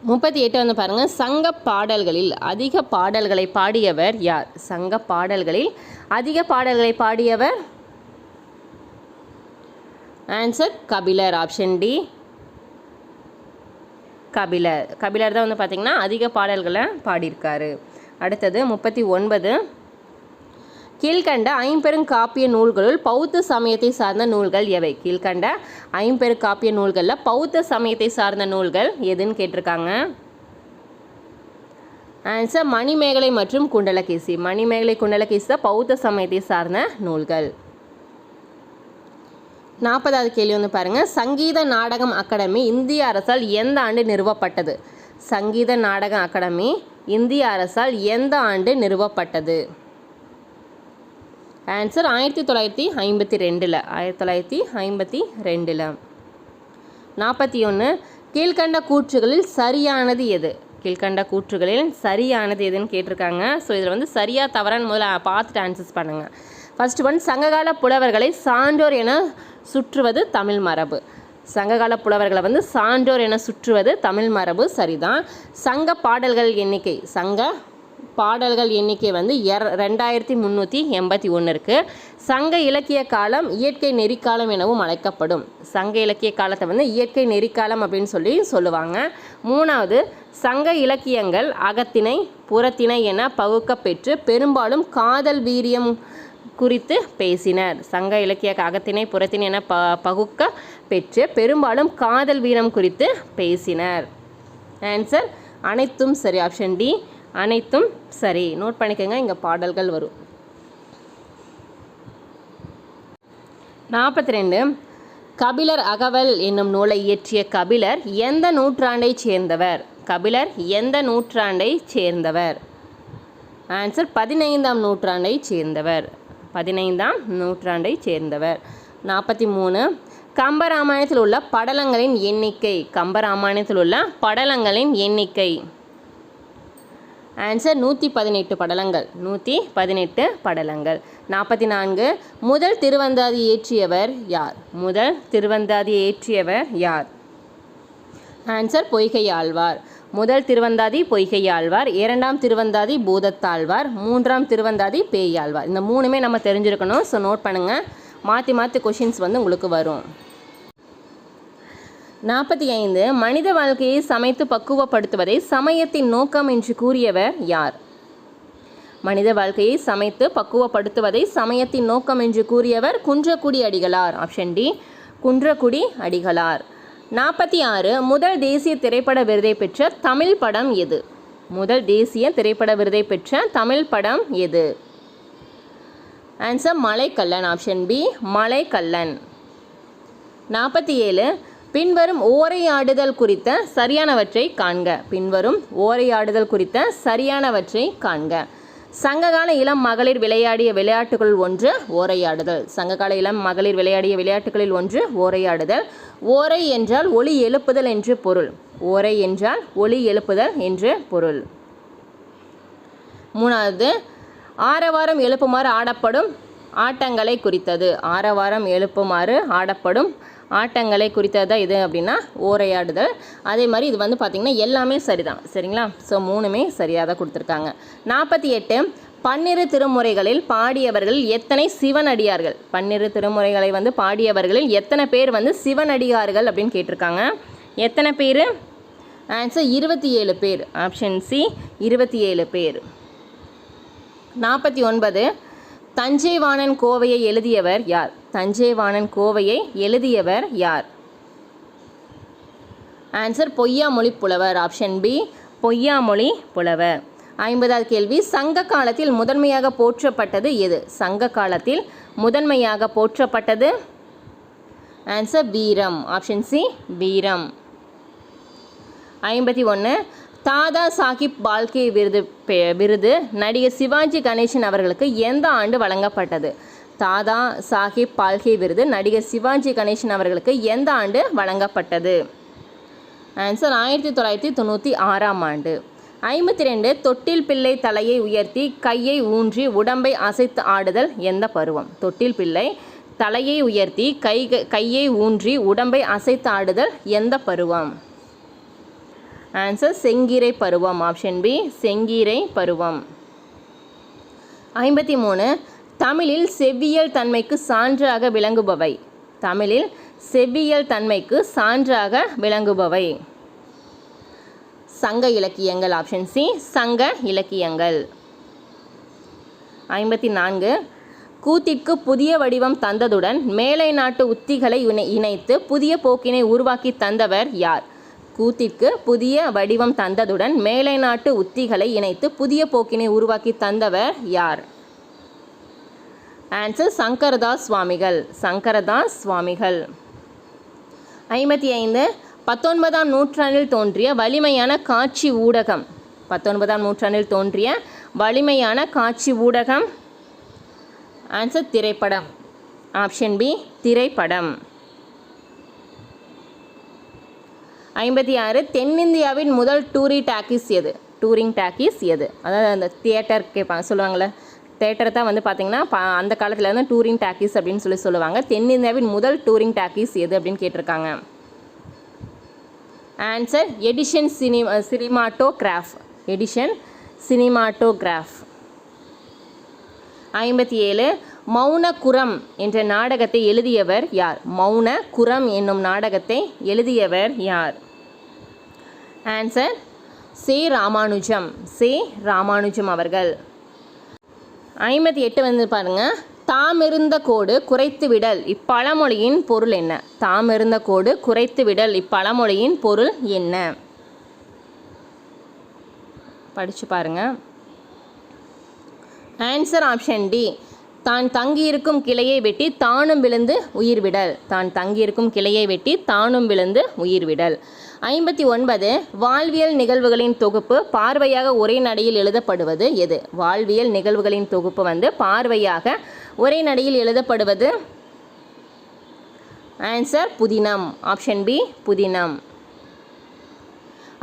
38 வந்து பாருங்கள். சங்க பாடல்களில் அதிக பாடல்களை பாடியவர் யார்? சங்க பாடல்களில் அதிக பாடல்களை பாடியவர்? Answer Kapilar. Option D Kapilar. Kapilar தான் வந்து பார்த்திங்கன்னா அதிக பாடல்களை பாடியிருக்காரு. அடுத்தது 39 கீழ்கண்ட 50 காப்பிய நூல்களுள் பௌத்த சமயத்தை சார்ந்த நூல்கள் எவை? கீழ்கண்ட 50 காப்பிய நூல்களில் பௌத்த சமயத்தை சார்ந்த நூல்கள் எதுன்னு கேட்டிருக்காங்க. ஆன்சர் மணிமேகலை மற்றும் குண்டலகேசி. மணிமேகலை குண்டலகேசி தான் பௌத்த சமயத்தை சார்ந்த நூல்கள். 40வது கேள்வி வந்து பாருங்கள். சங்கீத நாடகம் அகாடமி இந்திய அரசால் எந்த ஆண்டு நிறுவப்பட்டது? சங்கீத நாடக அகாடமி இந்திய அரசால் எந்த ஆண்டு நிறுவப்பட்டது? ஆன்சர் 1952. 1952. 41. கீழ்கண்ட கூற்றுகளில் சரியானது எது? கீழ்கண்ட கூற்றுகளில் சரியானது எதுன்னு கேட்டிருக்காங்க. ஸோ இதில் வந்து சரியாக தவறான்னு முதல்ல பார்த்துட்டு ஆன்சர்ஸ் பண்ணுங்கள். ஃபர்ஸ்ட் ஒன், சங்ககால புலவர்களை சான்றோர் என சுற்றுவது தமிழ் மரபு. சங்ககால புலவர்களை வந்து சான்றோர் என சுற்றுவது தமிழ் மரபு சரிதான். சங்க பாடல்கள் எண்ணிக்கை வந்து 2381 இருக்குது. சங்க இலக்கிய காலம் இயற்கை நெறிக்காலம் எனவும் அழைக்கப்படும். சங்க இலக்கிய காலத்தை வந்து இயற்கை நெறிக்காலம் அப்படின்னு சொல்லுவாங்க. 3வது, சங்க இலக்கியங்கள் அகத்திணை புறத்திணை என பகுக்கப்பெற்று பெரும்பாலும் காதல் வீரியம் குறித்து பேசினர். சங்க இலக்கிய அகத்திணை புறத்திணை என பகுக்க பெற்று பெரும்பாலும் காதல் வீரம் குறித்து பேசினர். ஆன்சர் அனைத்தும் சரி. ஆப்ஷன் டி அனைத்தும் சரி. நோட் பண்ணிக்கோங்க, இங்கே பாடல்கள் வரும். 42. கபிலர் அகவல் என்னும் நூலை இயற்றிய கபிலர் எந்த நூற்றாண்டை சேர்ந்தவர்? கபிலர் எந்த நூற்றாண்டை சேர்ந்தவர்? ஆன்சர் 15ஆம் நூற்றாண்டை சேர்ந்தவர். 15ஆம் நூற்றாண்டை சேர்ந்தவர். 43. கம்பராமாயணத்தில் உள்ள படலங்களின் எண்ணிக்கை. கம்பராமாயணத்தில் உள்ள படலங்களின் எண்ணிக்கை. ஆன்சர் 118 படலங்கள். 118 படலங்கள். 44. முதல் திருவந்தாதி இயற்றியவர் யார்? முதல் திருவந்தாதி இயற்றியவர் யார்? ஆன்சர் பொய்கையாழ்வார். முதல் திருவந்தாதி பொய்கையாழ்வார், 2ஆம் திருவந்தாதி பூதத்தாழ்வார், 3ஆம் திருவந்தாதி பேயாழ்வார். இந்த 3மே நம்ம தெரிஞ்சிருக்கணும். ஸோ நோட் பண்ணுங்கள், மாற்றி கொஷின்ஸ் வந்து உங்களுக்கு வரும். 45. மனித வாழ்க்கையை சமைத்து பக்குவப்படுத்துவதை சமயத்தின் நோக்கம் என்று கூறியவர் யார்? மனித வாழ்க்கையை சமைத்து பக்குவப்படுத்துவதை சமயத்தின் நோக்கம் என்று கூறியவர் குன்றக்குடி அடிகளார். ஆப்ஷன் டி குன்றக்குடி அடிகளார். 46. முதல் தேசிய திரைப்பட விருதை பெற்ற தமிழ் படம் எது? முதல் தேசிய திரைப்பட விருதை பெற்ற தமிழ் படம் எது? Answer Malaikkallan. Option B Malaikkallan. 47. பின்வரும் ஓரையாடுதல் குறித்த சரியானவற்றை காண்க. பின்வரும் ஓரையாடுதல் குறித்த சரியானவற்றை காண்க. சங்ககால இளம் மகளிர் விளையாடிய விளையாட்டுகளில் ஒன்று ஓரையாடுதல். சங்ககால இளம் மகளிர் விளையாடிய விளையாட்டுகளில் ஒன்று ஓரையாடுதல். ஓரை என்றால் ஒலி எழுப்புதல் என்று பொருள். ஓரை என்றால் ஒலி எழுப்புதல் என்று பொருள். 3வது, ஆரவாரம் எழுப்புமாறு ஆடப்படும் ஆட்டங்களை குறித்தது. ஆரவாரம் எழுப்புமாறு ஆடப்படும் ஆட்டங்களை குறித்தது தான் இது அப்படின்னா ஓரையாடுதல். அதே மாதிரி இது வந்து பார்த்திங்கன்னா எல்லாமே சரிதான். சரிங்களா? ஸோ 3மே சரியாக தான் கொடுத்துருக்காங்க. 48. பன்னிரு திருமுறைகளில் பாடியவர்கள் எத்தனை சிவனடியார்கள்? பன்னிரு திருமுறைகளை வந்து பாடியவர்களில் எத்தனை பேர் வந்து சிவனடியார்கள் அப்படின்னு கேட்டிருக்காங்க. எத்தனை பேர்? ஆன்சர் 27 பேர். ஆப்ஷன் சி 27 பேர். 49. தஞ்சைவாணன் கோவையை எழுதியவர் யார்? தஞ்சைவாணன் கோவையை எழுதியவர் யார்? ஆன்சர் பொய்யாமொழி புலவர். ஆப்ஷன் பி பொய்யாமொழி புலவர். 50வது கேள்வி, சங்க காலத்தில் முதன்மையாக போற்றப்பட்டது எது? சங்க காலத்தில் முதன்மையாக போற்றப்பட்டது ஆன்சர் வீரம். ஆப்ஷன் சி வீரம். 51. தாதா சாஹிப் பால்கே விருது நடிகர் சிவாஜி கணேசன் அவர்களுக்கு எந்த ஆண்டு வழங்கப்பட்டது? தாதா சாஹிப் பால்கே விருது நடிகர் சிவாஜி கணேசன் அவர்களுக்கு எந்த ஆண்டு வழங்கப்பட்டது? ஆன்சர் 1996ஆம் ஆண்டு. 52. தொட்டில் பிள்ளை தலையை உயர்த்தி கையை ஊன்றி உடம்பை அசைத்து ஆடுதல் எந்த பருவம்? தொட்டில் பிள்ளை தலையை உயர்த்தி கையை ஊன்றி உடம்பை அசைத்து ஆடுதல் எந்த பருவம்? ஆன்சர் செங்கீரை பருவம். ஆப்ஷன் பி செங்கீரை பருவம். 53. தமிழில் செவ்வியல் தன்மைக்கு சான்றாக விளங்குபவை. தமிழில் செவ்வியல் தன்மைக்கு சான்றாக விளங்குபவை சங்க இலக்கியங்கள். ஆப்ஷன் சி சங்க இலக்கியங்கள். 54. கூத்திற்கு புதிய வடிவம் தந்ததுடன் மேலை நாட்டு உத்திகளை இணைத்து புதிய போக்கினை உருவாக்கி தந்தவர் யார்? கூத்திற்கு புதிய வடிவம் தந்ததுடன் மேலை நாட்டு உத்திகளை இணைத்து புதிய போக்கினை உருவாக்கி தந்தவர் யார்? ஆன்சர் சங்கரதாஸ் சுவாமிகள். சங்கரதாஸ் சுவாமிகள். 55. 19ஆம் நூற்றாண்டில் தோன்றிய வலிமையான காட்சி ஊடகம். 19ஆம் நூற்றாண்டில் தோன்றிய வலிமையான காட்சி ஊடகம் ஆன்சர் திரைப்படம். ஆப்ஷன் பி திரைப்படம். 56 தென்னிந்தியாவின் முதல் டூரிங் டாக்கீஸ் எது? அதாவது அந்த தியேட்டர் கேட்பாங்க சொல்லுவாங்கள்ல, தேட்டரை தான் வந்து பார்த்திங்கன்னா அந்த காலத்தில் வந்து டூரிங் டாக்கீஸ் அப்படின்னு சொல்லுவாங்க. தென்னிந்தியாவின் முதல் டூரிங் டாக்கீஸ் எது அப்படின்னு கேட்டிருக்காங்க. Answer edition cinematograph. 57 மௌனகுரம் என்ற நாடகத்தை எழுதியவர் யார்? மௌனகுரம் என்னும் நாடகத்தை எழுதியவர் யார்? ஆன்சர் சே ராமானுஜம் அவர்கள். 58 வந்து பாருங்க, தாமிருந்த கோடு குறைத்து விடல் இப்பழமொழியின் பொருள் என்ன? தாமிருந்த கோடு குறைத்து விடல் இப்பழமொழியின் பொருள் என்ன? படிச்சு பாருங்க. ஆன்சர் ஆப்ஷன் டி தான் தங்கியிருக்கும் கிளையை வெட்டி தானும் விழுந்து உயிர் விடல். 59 வாழ்வியல் நிகழ்வுகளின் தொகுப்பு பார்வையாக ஒரே நடையில் எழுதப்படுவது எது? வாழ்வியல் நிகழ்வுகளின் தொகுப்பு வந்து பார்வையாக ஒரே நடையில் எழுதப்படுவது ஆன்சர் புதினம். ஆப்ஷன் பி புதினம்.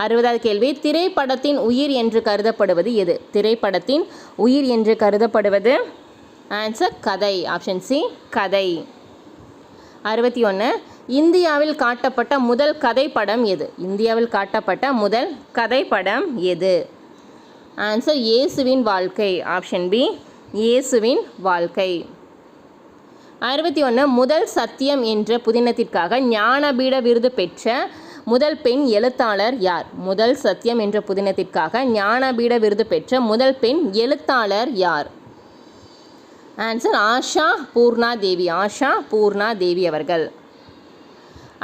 60வது கேள்வி, திரைப்படத்தின் உயிர் என்று கருதப்படுவது எது? திரைப்படத்தின் உயிர் என்று கருதப்படுவது ஆன்சர் கதை. ஆப்ஷன் சி கதை. 61 இந்தியாவில் காட்டப்பட்ட முதல் கதைப்படம் எது? ஆன்சர் இயேசுவின் வாழ்க்கை. ஆப்ஷன் பி இயேசுவின் வாழ்க்கை. 61 முதல் சத்தியம் என்ற புதினத்திற்காக ஞானபீட விருது பெற்ற முதல் பெண் எழுத்தாளர் யார்? முதல் சத்தியம் என்ற புதினத்திற்காக ஞானபீட விருது பெற்ற முதல் பெண் எழுத்தாளர் யார்? ஆன்சர் ஆஷா பூர்ணா தேவி அவர்கள்.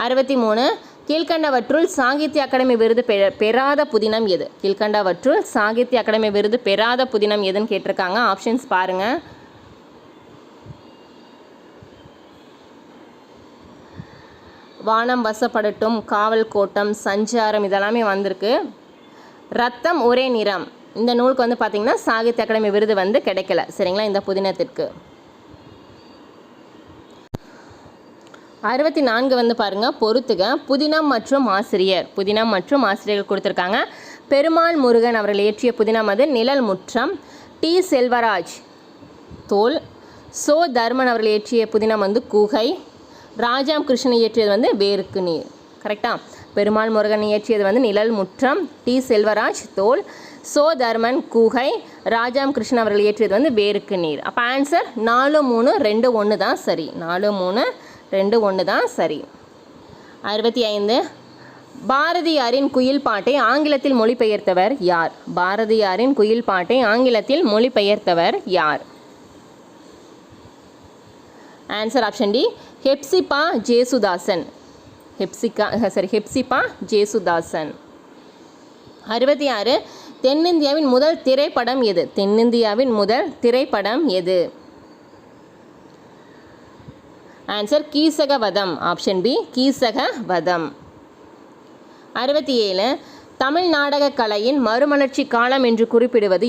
63 கீழ்கண்டவற்றுள் சாகித்ய அகாடமி விருது பெறாத புதினம் எது? எதுன்னு கேட்டிருக்காங்க. ஆப்ஷன்ஸ் பாருங்க. வானம் வசப்படட்டும், காவல் கோட்டம், சஞ்சாரம் இதெல்லாமே வந்திருக்கு. ரத்தம் ஒரே நிறம் இந்த நூலுக்கு வந்து பார்த்திங்கன்னா சாகித்ய அகாடமி விருது வந்து கிடைக்கல. சரிங்களா, இந்த புதினத்திற்கு. 64 வந்து பாருங்கள், பொறுத்துக. புதினம் மற்றும் ஆசிரியர்கள் கொடுத்துருக்காங்க. பெருமாள் முருகன் அவர்கள் இயற்றிய புதினம் அது நிழல் முற்றம். டி செல்வராஜ் தோல். சோ தர்மன் அவர்கள் இயற்றிய புதினம் வந்து கூகை. ராஜாம் கிருஷ்ணன் இயற்றியது வந்து வேருக்கு நீர். கரெக்டாக? பெருமாள் முருகன் இயற்றியது வந்து நிழல் முற்றம், டி செல்வராஜ் தோல், சோ தர்மன் கூகை, ராஜாம் கிருஷ்ணன் அவர்கள் இயற்றியது வந்து வேருக்கு நீர். அப்போ ஆன்சர் 4, 3, 2, 1 தான் சரி. 4, 3, 2, 1 தான் சரி. 65 பாரதியாரின் குயில் பாட்டை ஆங்கிலத்தில் மொழிபெயர்த்தவர் யார்? Answer option D Hephzibah Jesudasan. 66 தென்னிந்தியாவின் முதல் திரைப்படம் எது? Answer Keechakavadham. Option B Keechakavadham. 67 Tamil நாடக கலையின் மறுமலர்ச்சி காலம் என்று குறிப்பிடுவது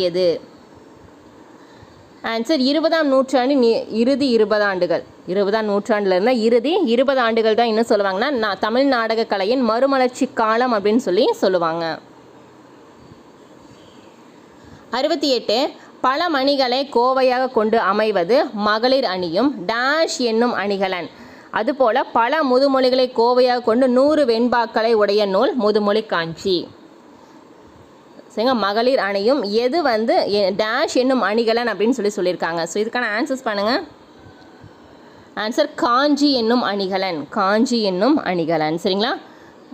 எது? ஆன்சர் 20ஆம் நூற்றாண்டின் இறுதி 20 ஆண்டுகள். 20ஆம் நூற்றாண்டில் இருந்தால் இறுதி 20 ஆண்டுகள் தான் இன்னும் சொல்லுவாங்கன்னா தமிழ் நாடக கலையின் மறுமலர்ச்சி காலம் அப்படின்னு சொல்லுவாங்க. 68 பல மணிகளை கோவையாக கொண்டு அமைவது மகளிர் அணியும் டேஷ் என்னும் அணிகலன். அதுபோல பல முதுமொழிகளை கோவையாக கொண்டு 100 வெண்பாக்களை உடைய நூல் முதுமொழி காஞ்சி. சரிங்க, மகளிர் அணியும் எது வந்து டேஷ் என்னும் அணிகலன் அப்படின்னு சொல்லியிருக்காங்க. ஸோ இதுக்கான ஆன்சர்ஸ் பண்ணுங்கள். ஆன்சர் காஞ்சி என்னும் அணிகலன். சரிங்களா,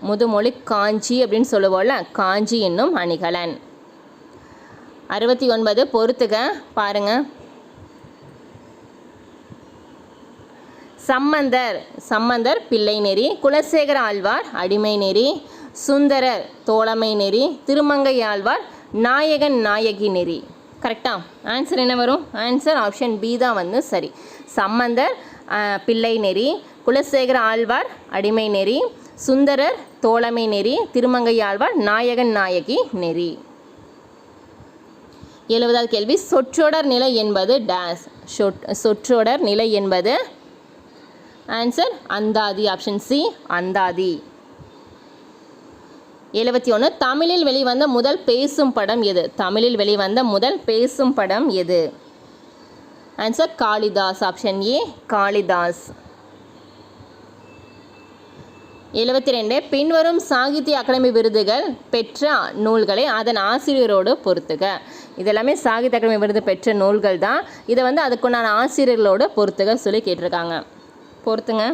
முதுமொழி காஞ்சி அப்படின்னு சொல்லுவோம்ல, காஞ்சி என்னும் அணிகலன். 69 பொறுத்துக பாருங்க. சம்பந்தர் பிள்ளை நெறி, குலசேகர ஆழ்வார் அடிமை நெறி, சுந்தரர் தோழமை நெறி, திருமங்கையாழ்வார் நாயகன் நாயகி நெறி. கரெக்டா? ஆன்சர் என்ன வரும்? ஆன்சர் ஆப்ஷன் பி தான் வந்து சரி. சம்பந்தர் பிள்ளை நெறி, குலசேகர ஆழ்வார் அடிமை நெறி, சுந்தரர் தோழமை நெறி, திருமங்கையாழ்வார் நாயகன் நாயகி நெறி. 70வது கேள்வி சொற்றொடர் நிலை என்பது டேஸ். சொற்றொடர் நிலை என்பது ஆன்சர் அந்தாதி. ஆப்ஷன் சி அந்தாதி. 71 தமிழில் வெளிவந்த முதல் பேசும் படம் எது? தமிழில் வெளிவந்த முதல் பேசும் படம் எது? Answer Kalidas. Option A Kalidas. 72 பின்வரும் சாகித்ய அகாடமி விருதுகள் பெற்ற நூல்களை அதன் ஆசிரியரோடு பொறுத்துக. இதெல்லாமே சாகித்ய அகாடமி விருது பெற்ற நூல்கள் தான். இதை வந்து அதுக்குண்டான ஆசிரியர்களோடு பொறுத்துக சொல்லி கேட்டிருக்காங்க. பொறுத்துங்க.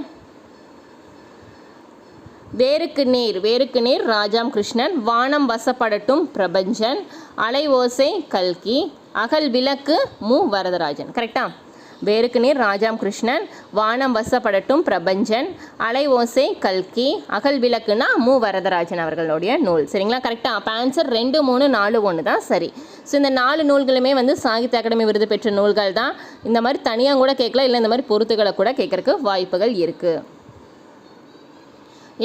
வேருக்கு நேர் ராஜாம் கிருஷ்ணன், வானம் வசப்படட்டும் பிரபஞ்சன், அலை ஓசை கல்கி, அகல் விளக்கு மு வரதராஜன். கரெக்டா? வேருக்கு நேர் ராஜாம் கிருஷ்ணன், வானம் வசப்படட்டும் பிரபஞ்சன், அலை ஓசை கல்கி, அகல் விளக்குனா மு வரதராஜன் அவர்களுடைய நூல். சரிங்களா? கரெக்டாக. அப்போ ஆன்சர் 2, 3, 4, 1 தான் சரி. ஸோ இந்த 4 நூல்களுமே வந்து சாகித்ய அகாடமி விருது பெற்ற நூல்கள் தான். இந்த மாதிரி தனியாக கூட கேட்கலாம், இல்லை இந்த மாதிரி பொறுத்துக்களை கூட கேட்கறதுக்கு வாய்ப்புகள் இருக்குது.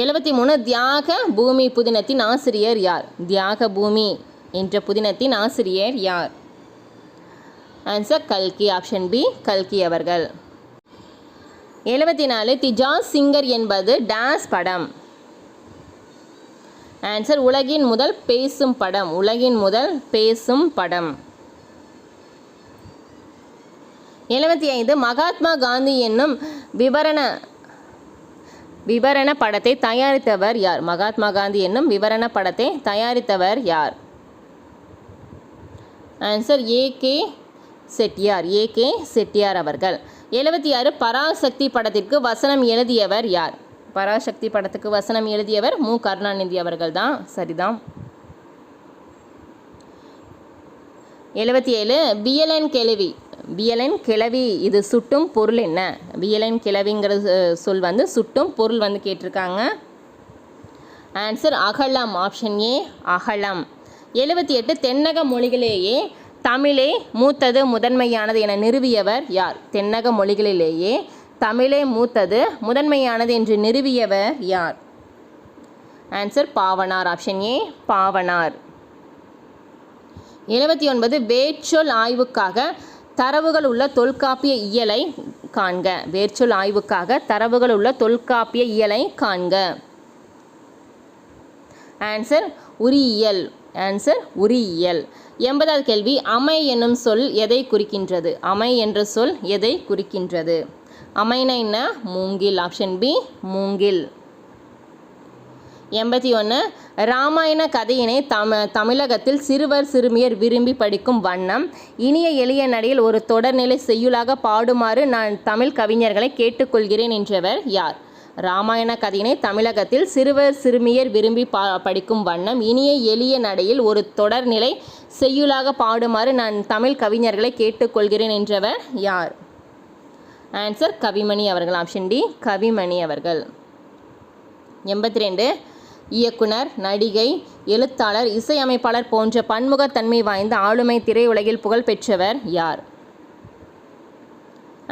73 தியாக பூமி புதினத்தின் ஆசிரியர் யார்? தியாக பூமி என்ற புதினத்தின் ஆசிரியர் யார்? ஆன்சர் கல்கி. ஆப்ஷன் பி கல்கி அவர்கள். 74 தி ஜாஸ் சிங்கர் என்பது டேஸ் படம்? ஆன்சர் உலகின் முதல் பேசும் படம். உலகின் முதல் பேசும் படம். 75 மகாத்மா காந்தி என்னும் விவரண படத்தை தயாரித்தவர் யார்? மகாத்மா காந்தி என்னும் விவரண படத்தை தயாரித்தவர் யார்? Answer AK Chettiar. AK Chettiar அவர்கள். 76 பராசக்தி படத்திற்கு வசனம் எழுதியவர் யார்? பராசக்தி படத்துக்கு வசனம் எழுதியவர் மு கருணாநிதி அவர்கள் தான். சரிதான். 77 பிஎல்என் கேள்வி. பிஎல்என் கிளவி இது சுட்டும் பொருள் என்ன? பிஎல்என் கிளவிங்கிற சொல் வந்து சுட்டும் பொருள் வந்து கேட்டிருக்காங்க. ஆன்சர் அகலம். ஆப்ஷன் ஏ அகலம். 78 தென்னக மொழிகளிலேயே தமிழே மூத்தது முதன்மையானது என நிறுவியவர் யார்? தென்னக மொழிகளிலேயே தமிழே மூத்தது முதன்மையானது என்று நிறுவியவர் யார்? Answer Pavanar. Option A Pavanar. 79 வேர்ச்சொல் ஆய்வுக்காக தரவுகள் உள்ள தொல்காப்பிய இயலை காண்க. வேர்ச்சொல் ஆய்வுக்காக தரவுகள் உள்ள தொல்காப்பிய இயலை காண்க. ஆன்சர் உரியியல். ஆன்சர் உரியியல். 80வது கேள்வி அமை என்னும் சொல் எதை குறிக்கின்றது? அமை என்ற சொல் எதை குறிக்கின்றது? அமைனா என்ன? மூங்கில். ஆப்ஷன் பி மூங்கில். 81 ராமாயண கதையினை தமிழகத்தில் சிறுவர் சிறுமியர் விரும்பி படிக்கும் வண்ணம் இனிய எளிய நடையில் ஒரு தொடர்நிலை செய்யுளாக பாடுமாறு நான் தமிழ் கவிஞர்களை கேட்டுக்கொள்கிறேன் என்றவர் யார்? ராமாயண கதையினை தமிழகத்தில் சிறுவர் சிறுமியர் விரும்பி படிக்கும் வண்ணம் இனிய எளிய நடையில் ஒரு தொடர்நிலை செய்யுளாக பாடுமாறு நான் தமிழ் கவிஞர்களை கேட்டுக்கொள்கிறேன் என்றவர் யார்? ஆன்சர் கவிமணி அவர்கள். ஆப்ஷன் டி கவிமணி அவர்கள். 82 இயக்குனர், நடிகை, எழுத்தாளர், இசையமைப்பாளர் போன்ற பன்முகத்தன்மை வாய்ந்த ஆளுமை திரையுலகில் புகழ் பெற்றவர் யார்?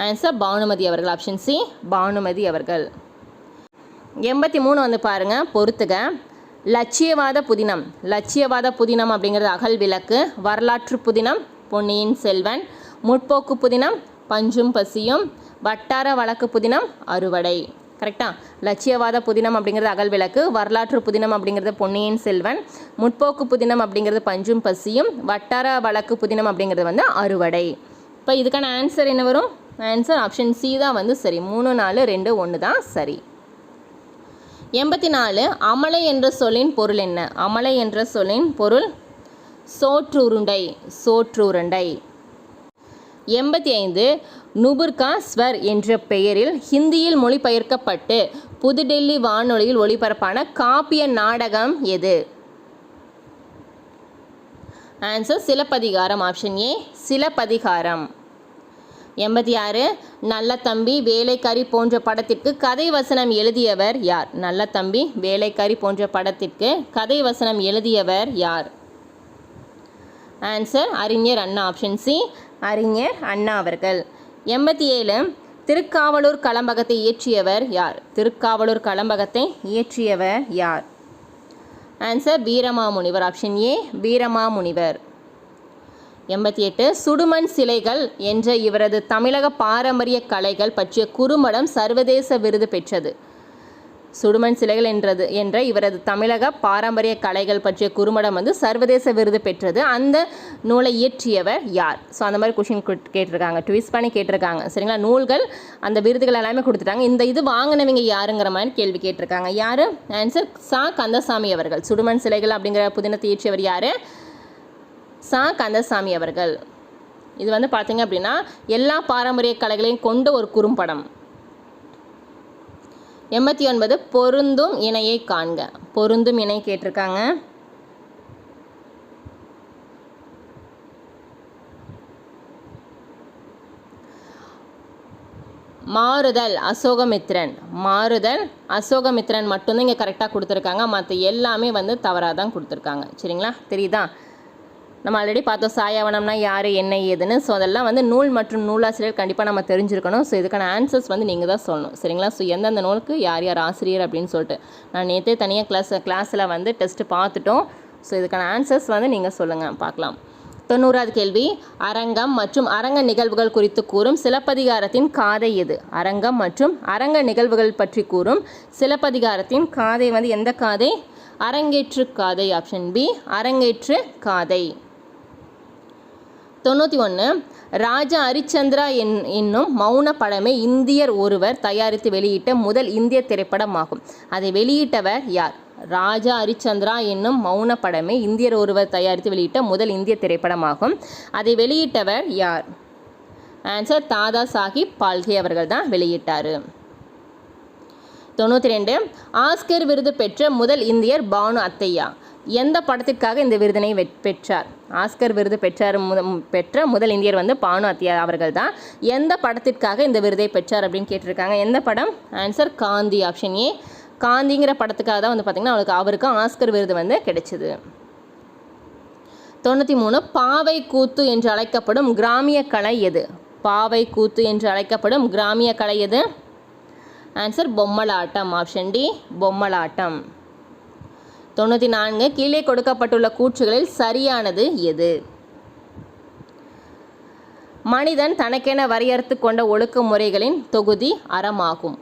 ஆன்சர் பானுமதி அவர்கள். ஆப்ஷன் சி பானுமதி அவர்கள். 83 வந்து பாருங்க, பொறுத்துக. லட்சியவாத புதினம். லட்சியவாத புதினம் அப்படிங்கிறது அகல் விளக்கு. வரலாற்று புதினம் பொன்னியின் செல்வன். முற்போக்கு புதினம் பஞ்சும் பசியும். வட்டார வழக்கு புதினம் அறுவடை. கரெக்டா? லட்சியவாத புதினம் அப்படிங்கிறது அகல் விளக்கு, வரலாற்று புதினம் அப்படிங்கிறது பொன்னியின் செல்வன், முற்போக்கு புதினம் அப்படிங்கிறது பஞ்சும் பசியும், வட்டார வழக்கு புதினம் அப்படிங்கிறது வந்து அறுவடை. இப்போ இதுக்கான ஆன்சர் என்ன வரும்? ஆன்சர் ஆப்ஷன் சி தான் வந்து சரி. 3, 4, 2, 1 தான் சரி. 84 அமலை என்ற சொல்லின் பொருள் என்ன? அமலை என்ற சொல்லின் பொருள் சோற்றுருண்டை. சோற்றுருண்டை. 85 நுபுர்கா ஸ்வர் என்ற பெயரில் ஹிந்தியில் மொழிபெயர்க்கப்பட்டு புதுடெல்லி வானொலியில் ஒளிபரப்பான காப்பிய நாடகம் எது? Answer Silappathikaram. Option A Silappathikaram. 86 நல்ல தம்பி வேலைக்காரி போன்ற படத்திற்கு கதை வசனம் எழுதியவர் யார்? நல்ல தம்பி வேலைக்காரி போன்ற படத்திற்கு கதை வசனம் எழுதியவர் யார்? ஆன்சர் அறிஞர் அண்ணா. ஆப்ஷன் சி அறிஞர் அண்ணா அவர்கள். 87 திருக்காவலூர் கலம்பகத்தை இயற்றியவர் யார்? திருக்காவலூர் கலம்பகத்தை இயற்றியவர் யார்? Answer Veeramamunivar. Option A Veeramamunivar. 88 சுடுமண் சிலைகள் என்ற இவரது தமிழக பாரம்பரிய கலைகள் பற்றிய குறும்படம் சர்வதேச விருது பெற்றது. சுடுமண் சிலைகள் என்ற இவரது தமிழக பாரம்பரிய கலைகள் பற்றிய குறும்படம் வந்து சர்வதேச விருது பெற்றது. அந்த நூலை இயற்றியவர் யார்? ஸோ அந்த மாதிரி கொஷின் கேட்டிருக்காங்க, ட்விஸ்ட் பண்ணி கேட்டிருக்காங்க. சரிங்களா, நூல்கள் அந்த விருதுகள் எல்லாமே கொடுத்துட்டாங்க. இந்த இது வாங்கினவங்க யாருங்கிற மாதிரி கேள்வி கேட்டிருக்காங்க. யார்? ஆன்சர் சா. கந்தசாமி அவர்கள். சுடுமண் சிலைகள் அப்படிங்கிற புதினத்தை இயற்றியவர் யார்? சா. கந்தசாமி அவர்கள். இது வந்து பார்த்தீங்க அப்படின்னா எல்லா பாரம்பரிய கலைகளையும் கொண்ட ஒரு குறும்படம். 89 பொருந்தும் இணையை காண்க. பொருந்தும் இணை கேட்டிருக்காங்க. மாறுதல் அசோகமித்ரன். மாறுதல் அசோகமித்ரன் மட்டும்தான் இங்கே கரெக்டாக கொடுத்துருக்காங்க. மற்ற எல்லாமே வந்து தவறாக தான் கொடுத்துருக்காங்க. சரிங்களா, தெரியுதா? நம்ம ஆல்ரெடி பார்த்தோம் சாயாவனம்னா யார், என்ன, ஏதுன்னு. ஸோ அதெல்லாம் வந்து நூல் மற்றும் நூலாசிரியர் கண்டிப்பாக நம்ம தெரிஞ்சிருக்கணும். ஸோ இதுக்கான ஆன்சர்ஸ் வந்து நீங்கள் தான் சொல்லணும். சரிங்களா, ஸோ எந்தெந்த நூலுக்கு யார் யார் ஆசிரியர் அப்படின்னு சொல்லிட்டு நான் நேற்றே தனியாக கிளாஸில் வந்து டெஸ்ட்டு பார்த்துட்டோம். ஸோ இதுக்கான ஆன்சர்ஸ் வந்து நீங்கள் சொல்லுங்கள், பார்க்கலாம். 90வது கேள்வி, அரங்கம் மற்றும் அரங்க நிகழ்வுகள் குறித்து கூறும் சிலப்பதிகாரத்தின் காதை எது? அரங்கம் மற்றும் அரங்க நிகழ்வுகள் பற்றி கூறும் சிலப்பதிகாரத்தின் காதை வந்து எந்த காதை? அரங்கேற்று காதை. ஆப்ஷன் பி, அரங்கேற்று காதை. 91 ராஜா ஹரிச்சந்திரா என்னும் மௌன படமே இந்தியர் ஒருவர் தயாரித்து வெளியிட்ட முதல் இந்திய திரைப்படமாகும். அதை வெளியிட்டவர் யார்? ராஜா ஹரிச்சந்திரா என்னும் மௌன படமே இந்தியர் ஒருவர் தயாரித்து வெளியிட்ட முதல் இந்திய திரைப்படமாகும். அதை வெளியிட்டவர் யார்? ஆன்சர் தாதா சாஹிப் பால்கே அவர்கள் தான் வெளியிட்டார். 92 ஆஸ்கர் விருது பெற்ற முதல் இந்தியர் பானு அத்தையா. எந்த படத்திற்காக இந்த விருதினை பெற்றார்? ஆஸ்கர் விருது பெற்ற முதல் இந்தியர் வந்து பானு அத்தையா அவர்கள் தான். எந்த படத்திற்காக இந்த விருதை பெற்றார் அப்படின்னு கேட்டிருக்காங்க. எந்த படம்? ஆன்சர் காந்தி. ஆப்ஷன் ஏ, காந்திங்கிற படத்துக்காக தான் வந்து பார்த்திங்கன்னா அவருக்கு ஆஸ்கர் விருது வந்து கிடைச்சிது. 93 பாவை கூத்து என்று அழைக்கப்படும் கிராமிய கலை எது? பாவை கூத்து என்று அழைக்கப்படும் கிராமிய கலை எது? ஆன்சர் பொம்மலாட்டம். ஆப்ஷன் டி, பொம்மலாட்டம். 94 கீழே கொடுக்கப்பட்டுள்ள கூற்றுகளில் சரியானது எது? மனிதன் தனக்கென வரையறுத்து கொண்ட ஒழுக்கமுறைகளின் தொகுதி அறமாகும்.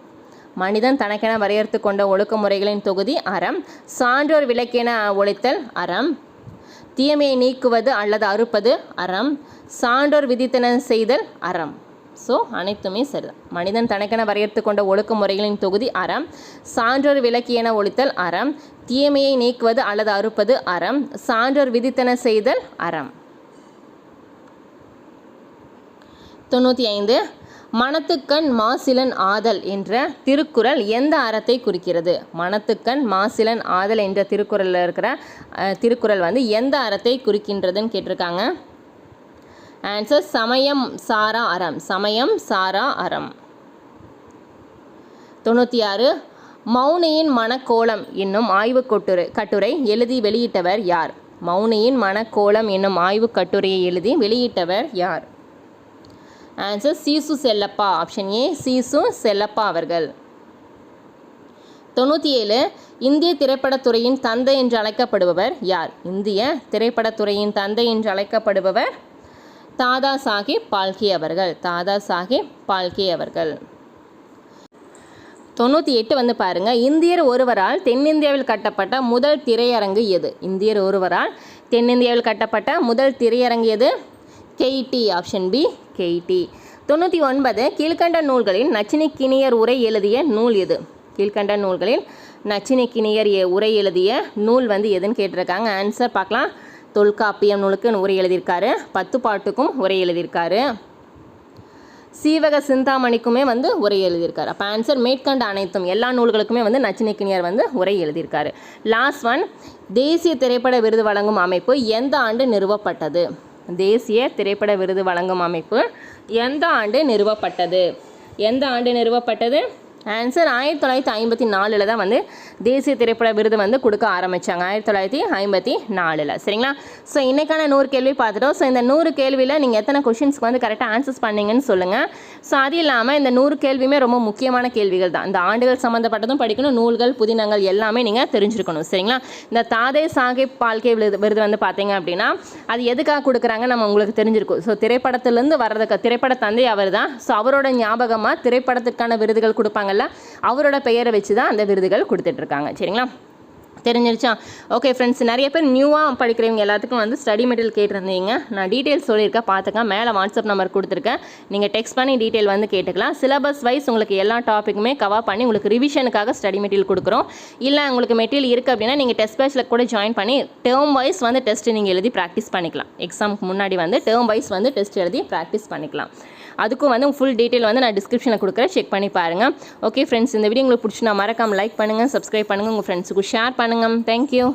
மனிதன் தனக்கென வரையறுத்து கொண்ட ஒழுக்கமுறைகளின் தொகுதி அறம். சான்றோர் விளக்கென ஒழித்தல் அறம். தீமையை நீக்குவது அல்லது அறுப்பது அறம். சான்றோர் விதித்தன செய்தல் அறம். ஸோ அனைத்துமே சரிதான். மனிதன் தனக்கென வரையறுத்து கொண்ட ஒழுக்கமுறைகளின் தொகுதி அறம். சான்றோர் விளக்கியென ஒழித்தல் அறம். தீமையை நீக்குவது அல்லது அறுப்பது அறம். சான்றோர் விதித்தன செய்தல் அறம். 95 மனத்துக்கண் மாசிலன் ஆதல் என்ற திருக்குறள் எந்த அறத்தை குறிக்கிறது? மனத்துக்கண் மாசிலன் ஆதல் என்ற திருக்குறளில் இருக்கிற திருக்குறள் வந்து எந்த அறத்தை குறிக்கின்றதுன்னு கேட்டிருக்காங்க. ஆன்சர் சமயம் சாரா அறம். சமயம் சாரா அறம். 96 மௌனியின் மனக்கோலம் என்னும் ஆய்வு கட்டுரை எழுதி வெளியிட்டவர் யார்? மௌனியின் மனக்கோலம் என்னும் ஆய்வு கட்டுரையை எழுதி வெளியிட்டவர் யார்? Answer C S Chellappa. Option A, C S Chellappa அவர்கள். 97 இந்திய திரைப்படத்துறையின் தந்தை என்று அழைக்கப்படுபவர் யார்? இந்திய திரைப்படத்துறையின் தந்தை என்று அழைக்கப்படுபவர் தாதா சாஹிப் பால்கே அவர்கள். தாதா சாஹிப் பால்கே அவர்கள். 98 வந்து பாருங்க, இந்தியர் ஒருவரால் தென்னிந்தியாவில் கட்டப்பட்ட முதல் திரையரங்கு எது? இந்தியர் ஒருவரால் தென்னிந்தியாவில் கட்டப்பட்ட முதல் திரையரங்கு எது? கெய்டி. Option B, கெய்டி. 99 கீழ்கண்ட நூல்களில் நச்சினிக்கினியர் உரை எழுதிய நூல் எது? கீழ்கண்ட நூல்களில் நச்சினிக்கினியர் உரை எழுதிய நூல் வந்து எதுன்னு கேட்டிருக்காங்க. ஆன்சர் பார்க்கலாம். தொல்காப்பியம் நூலுக்கு உரை எழுதியிருக்காரு. 10 பாட்டுக்கும் உரை எழுதியிருக்காரு. சீவக சிந்தாமணிக்குமே வந்து உரை எழுதியிருக்காரு. அப்போ ஆன்சர் மேற்கண்ட அனைத்தும் எல்லா நூல்களுக்குமே வந்து நச்சினிக்கினியர் வந்து உரை எழுதியிருக்காரு. லாஸ்ட் ஒன், தேசிய திரைப்பட விருது வழங்கும் அமைப்பு எந்த ஆண்டு நிறுவப்பட்டது? தேசிய திரைப்பட விருது வழங்கும் அமைப்பு எந்த ஆண்டு நிறுவப்பட்டது? எந்த ஆண்டு நிறுவப்பட்டது? ஆன்சர் 1954 தான் வந்து தேசிய திரைப்பட விருது வந்து கொடுக்க ஆரம்பித்தாங்க, 1954. சரிங்களா? ஸோ இன்றைக்கான 100 கேள்வி பார்த்துட்டோம். ஸோ இந்த 100 கேள்வியில் நீங்கள் எத்தனை கொஷின்ஸ்க்கு வந்து கரெக்டாக ஆன்சர்ஸ் பண்ணீங்கன்னு சொல்லுங்கள். ஸோ அது இல்லாமல் இந்த 100 கேள்வியுமே ரொம்ப முக்கியமான கேள்விகள் தான். இந்த ஆண்டுகள் சம்மந்தப்பட்டதும் படிக்கணும், நூல்கள் புதினங்கள் எல்லாமே நீங்கள் தெரிஞ்சிருக்கணும். சரிங்களா? இந்த தாதே சாஹேப் பால்கே விருது வந்து பார்த்தீங்க அப்படின்னா அது எதுக்காக கொடுக்குறாங்க நம்ம உங்களுக்கு தெரிஞ்சிருக்கும். ஸோ திரைப்படத்துலேருந்து வர்றதுக்கு திரைப்பட தந்தை அவர் தான். ஸோ அவரோட ஞாபகமாக திரைப்படத்துக்கான விருதுகள் கொடுப்பாங்கல்ல, அவரோட பெயரை வச்சு தான் அந்த விருதுகள் கொடுத்துட்ருக்காங்க. சரிங்களா? தெரிஞ்சிருச்சா? ஓகே ஃப்ரெண்ட்ஸ், நிறைய பேர் நியூவாக படிக்கிறவங்க எல்லாத்துக்கும் வந்து ஸ்டடி மெட்டீரியல் கேட்டிருந்தீங்க. நான் டீட்டெயில்ஸ் சொல்லியிருக்கேன், பார்த்துக்க. மேலே வாட்ஸ்அப் நம்பர் கொடுத்துருக்கேன், நீங்கள் டெக்ஸ்ட் பண்ணி டீட்டெயில் வந்து கேட்டுக்கலாம். சிலபஸ் வைஸ் உங்களுக்கு எல்லா டாப்பிக்குமே கவர் பண்ணி உங்களுக்கு ரிவிஷனுக்காக ஸ்டடி மெட்டீரியல் கொடுக்குறோம். இல்லை உங்களுக்கு மெட்டீரியல் இருக்குது அப்படின்னா நீங்கள் டெஸ்ட் பேட்சில் கூட ஜாயின் பண்ணி டேர்ம் வைஸ் வந்து டெஸ்ட் நீங்கள் எழுதி ப்ராக்டிஸ் பண்ணிக்கலாம். எக்ஸாமுக்கு முன்னாடி வந்து டேர்ம் வைஸ் வந்து டெஸ்ட் எழுதி ப்ராக்டிஸ் பண்ணிக்கலாம். அதுக்கும் வந்து ஃபுல் டீட்டெயில் வந்து நான் டிஸ்கிரிப்ஷனில் கொடுக்குறேன், செக் பண்ணி பாருங்கள். ஓகே ஃப்ரெண்ட்ஸ், இந்த வீடியோ உங்களுக்கு பிடிச்சி நான் மறக்காமல் லைக் பண்ணுங்கள், சப்ஸ்கிரைப் பண்ணுங்கள், உங்கள் ஃப்ரெண்ட்ஸுக்கு ஷேர் பண்ணுங்கள். தேங்க்யூ.